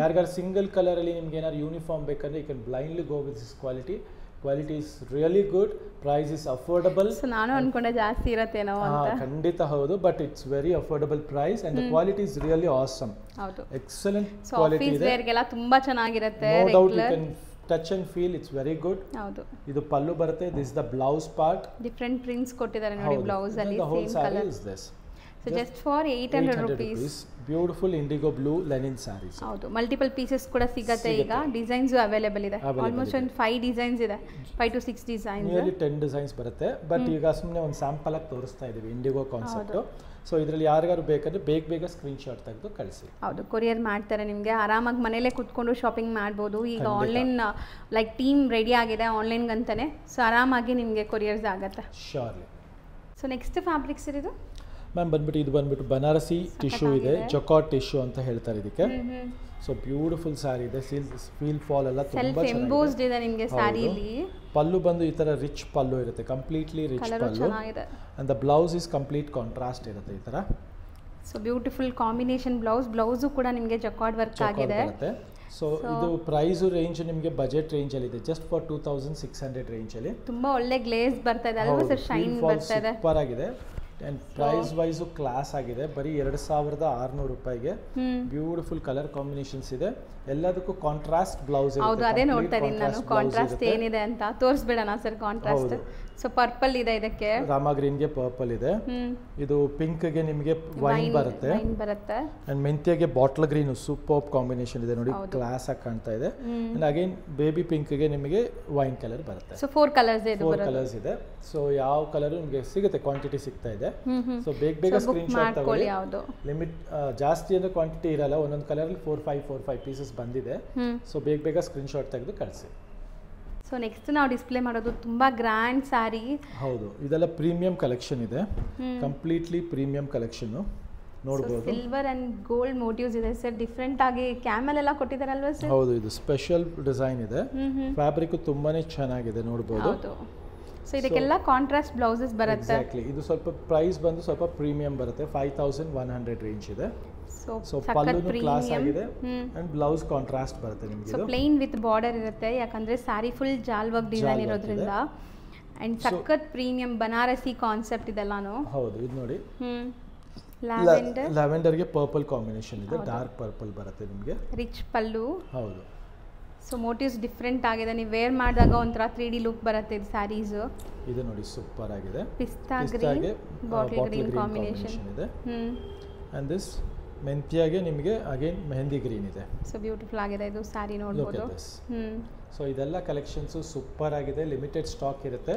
ಯಾರಿಗಾರು ಸಿಂಗಲ್ ಕಲರ್ ಅಲ್ಲಿ ನಿಮ್ಗೆ ಏನಾದ್ರು ಯೂನಿಫಾರ್ಮ್ ಬೇಕಂದ್ರೆ you can blindly go with this quality. Quality is really good, price is affordable. So ನಾನು ಅನ್ಕೊಂಡೆ ಜಾಸ್ತಿ ಇರುತ್ತೇನೋ ಅಂತ. ಖಂಡಿತ ಹೌದು, but it's very affordable price and the quality is really awesome. ಹೌದು, ಎಕ್ಸಲೆಂಟ್ ಕ್ವಾಲಿಟಿ ಇದೆ. ವೇರ್ ಗೆಲ್ಲ ತುಂಬಾ ಚೆನ್ನಾಗಿರುತ್ತೆ. No doubt, you can touch and feel, it's very good. ಹೌದು, ಇದು ಪಲ್ಲು ಬರುತ್ತೆ. This the blouse part, different prints ಕೊಟ್ಟಿದ್ದಾರೆ ನೋಡಿ ಬ್ಲೌಸ್ ಅಲ್ಲಿ, same colour. So just for 800 rupees. Beautiful indigo blue linen sarees. ಹೌದು, ಮಲ್ಟಿಪಲ್ ಪೀಸಸ್ ಕೂಡ ಸಿಗುತ್ತೆ. ಈಗ ಡಿಸೈನ್ಸ್ ಅವೈಲೇಬಲ್ ಇದೆ, ಆಲ್ಮೋಸ್ಟ್ ಒಂದು 5 ಡಿಸೈನ್ಸ್ ಇದೆ, 5 to 6 ಡಿಸೈನ್ಸ್, ನಿಯರ್ಲಿ 10 ಡಿಸೈನ್ಸ್ ಬರುತ್ತೆ. ಬಟ್ ಈಗ ಸುಮ್ಮನೆ ಒಂದು ಸ್ಯಾಂಪಲ್ ಆಗಿ ತೋರಿಸ್ತಾ ಇದೀವಿ ಇಂಡಿಗೋ ಕಾನ್ಸೆಪ್ಟ್. ಸೊ ಇದರಲ್ಲಿ ಯಾರಿಗಾರು ಬೇಕಂದ್ರೆ ಬೇಗ ಸ್ಕ್ರೀನ್ ಶಾಟ್ ತೆಗೆದು ಕಳಿಸಿ. ಹೌದು, ಕೊರಿಯರ್ ಮಾಡ್ತಾರೆ ನಿಮಗೆ. ಆರಾಮಾಗಿ ಮನೇಲೇ ಕೂತ್ಕೊಂಡು ಶಾಪಿಂಗ್ ಮಾಡ್ಬೋದು. ಈಗ ಆನ್ಲೈನ್ ಲೈಕ್ ಟೀಮ್ ರೆಡಿ ಆಗಿದೆ ಆನ್ಲೈನ್ಗೆ ಅಂತಾನೆ. ಸೊ ಆರಾಮಾಗಿ ನಿಮಗೆ ಕೊರಿಯರ್ಸ್ ಆಗುತ್ತೆ. ಶ್ಯೂರ್ಲಿ. ಸೊ ನೆಕ್ಸ್ಟ್ ಫ್ಯಾಬ್ರಿಕ್ಸ್ ಇದು ಮ್ಯಾಮ್ ಇದು ಬಂದ್ಬಿಟ್ಟು ಬನಾರಸಿ ಟಿಶ್ಯೂ ಇದೆ, ಜಕಾರ್ಡ್ ಟಿಶ್ಯೂ ಅಂತ ಹೇಳ್ತಾರೆ ಇದಕ್ಕೆ. ಸೊ ಬ್ಯೂಟಿಫುಲ್ ಸ್ಯಾರಿ ಇದೆ, ಫೀಲ್ ಫಾಲ್ ಎಲ್ಲ ತುಂಬಾ ಎಂಬೋಸ್ಡ್ ಇದೆ ನಿಮಗೆ ಸ್ಯಾರಿಲಿ. ಪಲ್ಲು ಬಂದು ಈ ತರ ರಿಚ್ ಪಲ್ಲು ಇರುತ್ತೆ, completely rich pallu. And the blouse is complete contrast ಇರುತ್ತೆ ಈ ತರ. ಸೊ ಬ್ಯೂಟಿಫುಲ್ ಕಾಂಬಿನೇಷನ್ ಬ್ಲೌಸು ಕೂಡ ನಿಮಗೆ ಜಕಾರ್ಡ್ ವರ್ಕ್ ಆಗಿದೆ. ಸೊ ಇದು ಪ್ರೈಸ್ ರೇಂಜ್ ನಿಮಗೆ ಬಜೆಟ್ ರೇಂಜ್ ಅಲ್ಲಿ ಇದೆ, ಜಸ್ಟ್ ಫಾರ್ 2600 ರೇಂಜ್ ಅಲ್ಲಿ. ತುಂಬಾ ಒಳ್ಳೆ ಗ್ಲೇಸ್ ಬರ್ತಾ ಇದೆ ಅಲ್ವಾ ಸರ್, ಶೈನ್ ಬರ್ತಾ ಇದೆ, ಸೂಪರ್ ಆಗಿದೆ. ಅಂಡ್ ಪ್ರೈಸ್ ವೈಸ್ ಕ್ಲಾಸ್ ಆಗಿದೆ, ಬರೀ 2600 ರೂಪಾಯಿಗೆ ಬ್ಯೂಟಿಫುಲ್ ಕಲರ್ ಕಾಂಬಿನೇಷನ್ಸ್ ಇದೆ. ಎಲ್ಲದಕ್ಕೂ ಕಾಂಟ್ರಾಸ್ಟ್ ಬ್ಲೌಸ್ ಇದೆ. ಹೌದು, ಅದೇ ನೋಡ್ತಾ ಇದೀನಿ ನಾನು, ಕಾಂಟ್ರಾಸ್ಟ್ ಏನಿದೆ ಅಂತ. ತೋರಿಸ್ಬೇಡಣ ಸರ್ ಕಾಂಟ್ರಾಸ್ಟ್? ಸೊ ಪರ್ಪಲ್ ಇದೆ ಇದಕ್ಕೆ, ರಾಮಾ ಗ್ರೀನ್ ಗೆ ಪರ್ಪಲ್ ಇದೆ. ಇದು ಪಿಂಕ್ ಗೆ ನಿಮಗೆ ವೈನ್ ಬರುತ್ತೆ, ಅಂಡ್ ಮೆಂತ್ಯಗೆ ಬಾಟಲ್ ಗ್ರೀನ್ ಸೂಪರ್ ಕಾಂಬಿನೇಷನ್ ಇದೆ ನೋಡಿ, ಕ್ಲಾಸ್ ಆಗಿ ಕಾಣ್ತಾ ಇದೆ. ಅಂಡ್ ಅಗೈನ್ ಬೇಬಿ ಪಿಂಕ್ ಗೆ ನಿಮಗೆ ವೈನ್ ಕಲರ್ ಬರುತ್ತೆ. ಸೊ 4 ಕಲರ್ಸ್ ಇದೆ, 4 ಕಲರ್ಸ್ ಇದೆ. ಸೊ ಯಾವ ಕಲರ್ ನಿಮಗೆ ಸಿಗುತ್ತೆ, ಕ್ವಾಂಟಿಟಿ ಸಿಗ್ತಾ ಇದೆ. ಸೊ ಬೇಗ ಸ್ಕ್ರೀನ್ ಶಾಟ್ ತಗೊಳ್ಳಿ. ಲಿಮಿಟ್ ಜಾಸ್ತಿ ಅಂದ್ರೆ ಕ್ವಾಂಟಿಟಿ ಇರಲ್ಲ, ಒಂದೊಂದು ಕಲರ್ ಅಲ್ಲಿ 4-5 ಪೀಸಸ್ ಬಂದಿದೆ. ಸೊ ಬೇಗ ಸ್ಕ್ರೀನ್ ಶಾಟ್ ತೆಗೆದು ಕಳಿಸಿ. ಸೊ ನೆಕ್ಸ್ಟ್ ನಾವು ಡಿಸ್ಪ್ಲೇ ಮಾಡೋದು ತುಂಬಾ ಗ್ರ್ಯಾಂಡ್ ಸ್ಯಾರಿ. ಹೌದು, ಇದೆಲ್ಲ ಪ್ರೀಮಿಯಂ ಕಲೆಕ್ಷನ್ ಇದೆ, ಕಂಪ್ಲೀಟ್ಲಿ ಪ್ರೀಮಿಯಂ ಕಲೆಕ್ಷನ್. ನೋಡಬಹುದು, ಸಿಲ್ವರ್ ಅಂಡ್ ಗೋಲ್ಡ್ ಮೋಟಿವ್ಸ್ ಇದೆ ಸರ್. ಡಿಫರೆಂಟ್ ಆಗಿ ಕ್ಯಾಮಲ್ ಎಲ್ಲ ಕೊಟ್ಟಿದ್ದಾರಲ್ವಾ ಸರ್? ಹೌದು, ಇದು ಸ್ಪೆಷಲ್ ಡಿಸೈನ್ ಇದೆ. ಫ್ಯಾಬ್ರಿಕ್ ತುಂಬಾನೇ ಚೆನ್ನಾಗಿದೆ, ನೋಡಬಹುದು. ಸೊ ಇದಕ್ಕೆಲ್ಲ ಕಾಂಟ್ರಾಸ್ಟ್ ಬ್ಲೌಸಸ್ ಬರುತ್ತೆ. ಎಕ್ಸಾಕ್ಟ್ಲಿ. ಇದು ಸ್ವಲ್ಪ ಪ್ರೈಸ್ ಬಂದು ಸ್ವಲ್ಪ ಪ್ರೀಮಿಯಂ ಬರುತ್ತೆ, 5100 ರೇಂಜ್ ಇದೆ. ಸೊ ಪಲ್ಲು ಕ್ಲಾಸ್ ಆಗಿದೆ ಅಂಡ್ ಬ್ಲೌಸ್ ಕಾಂಟ್ರಾಸ್ಟ್ ಬರುತ್ತೆ ನಿಮಗೆ. ಸೊ ಪ್ಲೇನ್ ವಿತ್ ಬಾರ್ಡರ್ ಇರುತ್ತೆ, ಯಾಕಂದ್ರೆ ಸ್ಯಾರಿ ಫುಲ್ ಜಾಲ್ ವರ್ಕ್ ಡಿಸೈನ್ ಇರೋದ್ರಿಂದ. ಅಂಡ್ ಸಖತ್ ಪ್ರೀಮಿಯಂ ಬನಾರಸಿ ಕಾನ್ಸೆಪ್ಟ್ ಇದೆಲ್ಲಾನು. ಹೌದು, ಇದು ನೋಡಿ, ಲ್ಯಾವೆಂಡರ್ ಗೆ ಪರ್ಪಲ್ ಕಾಂಬಿನೇಷನ್ ಇದೆ, ಡಾರ್ಕ್ ಪರ್ಪಲ್ ಬರುತ್ತೆ ನಿಮಗೆ. ರಿಚ್ ಪಲ್ಲು. ಹೌದು. ಸೊ ಮೋಟಿವ್ಸ್ ಡಿಫರೆಂಟ್ ಆಗಿದೆ, ನೀವು ವೇರ್ ಮಾಡಿದಾಗ ಒಂಥರ 3D ಲುಕ್ ಬರುತ್ತೆ ಇದು ಸ್ಯಾರೀಸ್. ಇದು ನೋಡಿ ಸೂಪರ್ ಆಗಿದೆ, ಪಿಸ್ತಾ ಗ್ರೀನ್ ಬಾಟಲ್ ಗ್ರೀನ್ ಕಾಂಬಿನೇಷನ್ ಇದೆ. ಅಂಡ್ ದಿಸ್ ಮೆಂತ್ಯಾಗೆ ನಿಮಗೆ ಅಗೇನ್ ಮೆಹಂದಿ ಗ್ರೀನ್ ಇದೆ. ಸೊ ಬ್ಯೂಟಿಫುಲ್ ಆಗಿದೆ ಇದು ಸ್ಯಾರಿ, ನೋಡಬಹುದು. ಸೊ ಇದೆಲ್ಲ ಕಲೆಕ್ಷನ್ಸ್ ಸೂಪರ್ ಆಗಿದೆ, ಲಿಮಿಟೆಡ್ ಸ್ಟಾಕ್ ಇರುತ್ತೆ.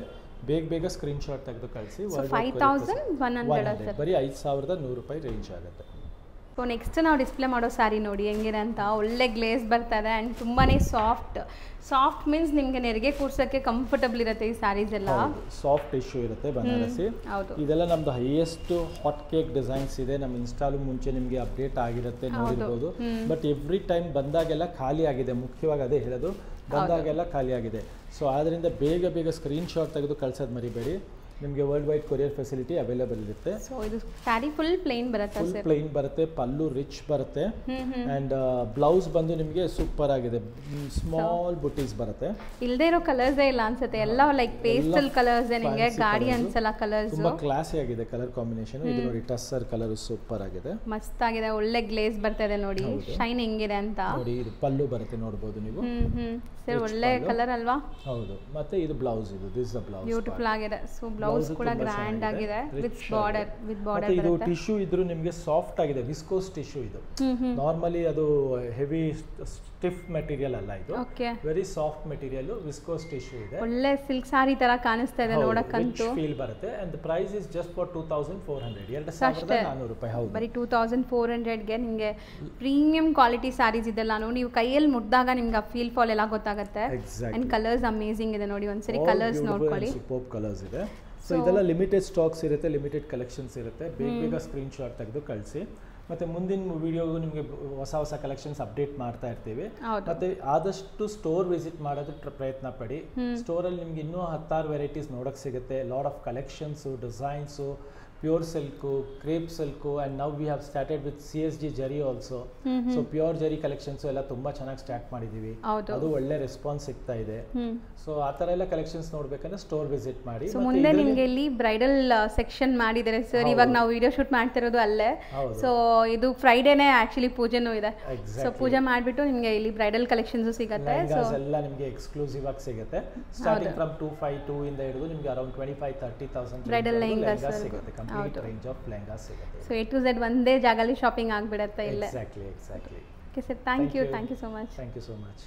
ಬೇಗ ಸ್ಕ್ರೀನ್ ಶಾಟ್ ತೆಗೆದು ಕಳಿಸಿ. 5100 ಬರೀ 5100 ರೂಪಾಯಿ ರೇಂಜ್ ಆಗುತ್ತೆ. ಸೊ ನೆಕ್ಸ್ಟ್ ನಾವು ಡಿಸ್ಪ್ಲೇ ಮಾಡೋ ಸ್ಯಾರಿ ನೋಡಿ ಹೆಂಗಿದೆ ಅಂತ. ಒಳ್ಳೆ ಗ್ಲೇಸ್ ಬರ್ತದೆ ಆ್ಯಂಡ್ ತುಂಬಾ ಸಾಫ್ಟ್ ಮೀನ್ಸ್ ನಿಮಗೆ ನೆರಿಗೆ ಕೂರ್ಸೋಕ್ಕೆ ಕಂಫರ್ಟಬಲ್ ಇರುತ್ತೆ ಈ ಸ್ಯಾರೀಸ್ ಎಲ್ಲ. ಸಾಫ್ಟ್ ಟಿಶ್ಯೂ ಇರುತ್ತೆ ಬನಾರಸಿ. ಹೌದು, ಇದೆಲ್ಲ ನಮ್ದು ಹೈಯೆಸ್ಟ್ ಹಾಟ್ ಕೇಕ್ ಡಿಸೈನ್ಸ್ ಇದೆ. ನಮ್ಮ ಇನ್ಸ್ಟಾಲು ಮುಂಚೆ ನಿಮಗೆ ಅಪ್ಡೇಟ್ ಆಗಿರುತ್ತೆ, ನೋಡಿರ್ಬೋದು. ಬಟ್ ಎವ್ರಿ ಟೈಮ್ ಬಂದಾಗೆಲ್ಲ ಖಾಲಿ ಆಗಿದೆ, ಮುಖ್ಯವಾಗಿ ಅದೇ ಹೇಳೋದು, ಬಂದಾಗೆಲ್ಲ ಖಾಲಿ ಆಗಿದೆ. ಸೊ ಆದ್ದರಿಂದ ಬೇಗ ಸ್ಕ್ರೀನ್ ಶಾಟ್ ತೆಗೆದು ಕಳ್ಸೋದು ಮರಿಬೇಡಿ. ನಿಮಗೆ world wide courier facility available ಇರುತ್ತೆ. ಸೊ ಇದು ಸ್ಯಾರಿ ಫುಲ್ ಪ್ಲೇನ್ ಬರುತ್ತೆ ಸರ್. ಪ್ಲೇನ್ ಬರುತ್ತೆ, ಪಲ್ಲು ರಿಚ್ ಬರುತ್ತೆ ಆ್ಯಂಡ್ ಬ್ಲೌಸ್ ಬಂದು ನಿಮಗೆ ಸೂಪರ್ ಆಗಿದೆ, ಸ್ಮಾಲ್ ಬುಟೀಸ್ ಬರುತ್ತೆ. ಇಲ್ಲದೆ ಇರೋ ಕಲರ್ಸೇ ಇಲ್ಲ ಅನ್ಸುತ್ತೆ, ಎಲ್ಲ ಲೈಕ್ ಪೇಸ್ಟಲ್ ಕಲರ್ಸ್. ನಿಮಗೆ ಗಾಡಿ ಅನ್ಸಲ್ಲ ಕಲರ್ಸ್, ತುಂಬಾ ಕ್ಲಾಸಿ ಆಗಿದೆ ಕಲರ್ ಕಾಂಬಿನೇಷನ್. ಇದು ನೋಡಿ ಟಸ್ಸರ್ ಕಲರ್ ಸೂಪರ್ ಆಗಿದೆ, ಮಸ್ತ್ ಆಗಿದೆ. ಒಳ್ಳೆ ಗ್ಲೇಸ್ ಬರ್ತಾ ಇದೆ ನೋಡಿ, ಶೈನ್ ಹೆಂಗಿದೆ ಅಂತ ನೋಡಿ. ಇದು ಪಲ್ಲು ಬರುತ್ತೆ, ನೋಡಬಹುದು ನೀವು. ಸರ್ ಒಳ್ಳೆ ಕಲರ್ ಅಲ್ವಾ? ಹೌದು. ಮತ್ತೆ ಇದು ಬ್ಲೌಸ್, ಇದು ದಿಸ್ ದ ಬ್ಲೌಸ್, ಬ್ಯೂಟಿಫುಲ್ ಆಗಿದೆ. ಸೊ ಬ್ಲೌಸ್ ಕೂಡ ಗ್ರ್ಯಾಂಡ್ ಆಗಿದೆ ವಿತ್ ಬಾರ್ಡರ್ ಮತ್ತೆ ಇದು ಟಿಶ್ಯೂ ಇದ್ರೂ ನಿಮಗೆ ಸಾಫ್ಟ್ ಆಗಿದೆ, ವಿಸ್ಕೋಸ್ ಟಿಶ್ಯೂ ಇದು. ನಾರ್ಮಲಿ ಅದು ಹೆವಿ ಸ್ಟಿಫ್ ಮೆಟೀರಿಯಲ್ ಅಲ್ಲ, ಇದು very soft material, viscose tissue ಇದೆ. ಒಳ್ಳೆ ಸಿಲ್ಕ್ ಸಾರಿ ತರ ಕಾಣಿಸ್ತಾ ಇದೆ ನೋಡಕ್ಕಂತೂ. ಫೀಲ್ ಬರುತ್ತೆ and the price is just for 2400, 2400 ರೂಪಾಯಿ. ಹೌದು, ಬರೀ 2400 ಗೆ ನಿಮಗೆ ಪ್ರೀಮಿಯಂ ಕ್ವಾಲಿಟಿ ಸ್ಯಾರೀಸ್ ಇದೆಲ್ಲಾನು ನೀವು ಕೈಯಲ್ಲಿ ಮುಟ್ದಾಗ ನಿಮ್ಗೆ ಫೀಲ್ ಫಾಲ್ ಎಲ್ಲ ಗೊತ್ತಾಗುತ್ತೆ. ಅಂಡ್ ಕಲರ್ಸ್ ಅಮೇಜಿಂಗ್ ಇದೆ ನೋಡಿ, ಒಂದ್ಸರಿ ಕಲರ್ಸ್ ನೋಡ್ಕೊಳ್ಳಿ. ಸೂಪರ್ ಕಲರ್ಸ್ ಇದೆ. ಸೊ ಇದೆಲ್ಲ ಲಿಮಿಟೆಡ್ ಸ್ಟಾಕ್ಸ್ ಇರುತ್ತೆ, ಲಿಮಿಟೆಡ್ ಕಲೆಕ್ಷನ್ಸ್ ಇರುತ್ತೆ. ಬೇಗ ಸ್ಕ್ರೀನ್ ಶಾಟ್ ತೆಗೆದು ಕಳಿಸಿ. ಮತ್ತು ಮುಂದಿನ ವಿಡಿಯೋಗೂ ನಿಮಗೆ ಹೊಸ ಕಲೆಕ್ಷನ್ಸ್ ಅಪ್ಡೇಟ್ ಮಾಡ್ತಾ ಇರ್ತೀವಿ. ಮತ್ತು ಆದಷ್ಟು ಸ್ಟೋರ್ ವಿಸಿಟ್ ಮಾಡೋದಕ್ಕೆ ಪ್ರಯತ್ನ ಪಡಿ. ಸ್ಟೋರಲ್ಲಿ ನಿಮ್ಗೆ ಇನ್ನೂ 10 ವೆರೈಟೀಸ್ ನೋಡೋಕ್ಕೆ ಸಿಗುತ್ತೆ. Lot of collections, designs, pure silk, crepe silk, and now we have started with CSG ಜರಿ ಆಲ್ಸೋ. ಸೊ ಪ್ಯೂರ್ ಜರಿ ಕಲೆಕ್ಷನ್ಸು ಎಲ್ಲ ತುಂಬ ಚೆನ್ನಾಗಿ ಸ್ಟಾರ್ಟ್ ಮಾಡಿದ್ದೀವಿ, ಅದು ಒಳ್ಳೆ ರೆಸ್ಪಾನ್ಸ್ ಸಿಗ್ತಾ ಇದೆ. ಸೊ ಆ ಥರ ಎಲ್ಲ ಕಲೆಕ್ಷನ್ಸ್ ನೋಡ್ಬೇಕಂದ್ರೆ ಸ್ಟೋರ್ ವಿಸಿಟ್ ಮಾಡಿ. ಮುಂದೆ ನಿಮಗೆ ಇಲ್ಲಿ ಬ್ರೈಡಲ್ ಸೆಕ್ಷನ್ ಮಾಡಿದ್ದಾರೆ ಸರ್. ಇವಾಗ ನಾವು ವಿಡಿಯೋ ಶೂಟ್ ಮಾಡ್ತಿರೋದು ಅಲ್ಲೇ. ಸೊ ಇದು ಫ್ರೈಡೇನೇ ಆಕ್ಚುಲಿ ಪೂಜೆನೂ ಇದೆ. ಸೊ ಪೂಜೆ ಮಾಡಿಬಿಟ್ಟು ನಿಮಗೆ ಇಲ್ಲಿ ಬ್ರೈಡಲ್ ಕಲೆಕ್ಷನ್ಸ್ ಸಿಗುತ್ತೆ. ಸೊ ಎಲ್ಲ ನಿಮಗೆ ಎಕ್ಸ್ಕ್ಲೂಸಿವ್ ಆಗಿ ಸಿಗುತ್ತೆ. ಸ್ಟಾರ್ಟಿಂಗ್ ಫ್ರಮ್ 252 ಇಂದ ಹಿಡಿದು ನಿಮಗೆ ಅರೌಂಡ್ 25,000-30,000 ಬ್ರೈಡಲ್ ಲೆಹಂಗಾಸ್ ಸಿಗುತ್ತೆ. ಕಂಪ್ಲೀಟ್ ರೇಂಜ್ ಆಫ್ ಲೆಹಂಗಾಸ್ ಸಿಗುತ್ತೆ. ಸೊ A to Z ಒಂದೇ ಜಾಗದಲ್ಲಿ ಶಾಪಿಂಗ್ ಆಗಿಬಿಡುತ್ತೆ ಇಲ್ಲೇ. Exactly. Okay sir, thank you so much. Thank you so much.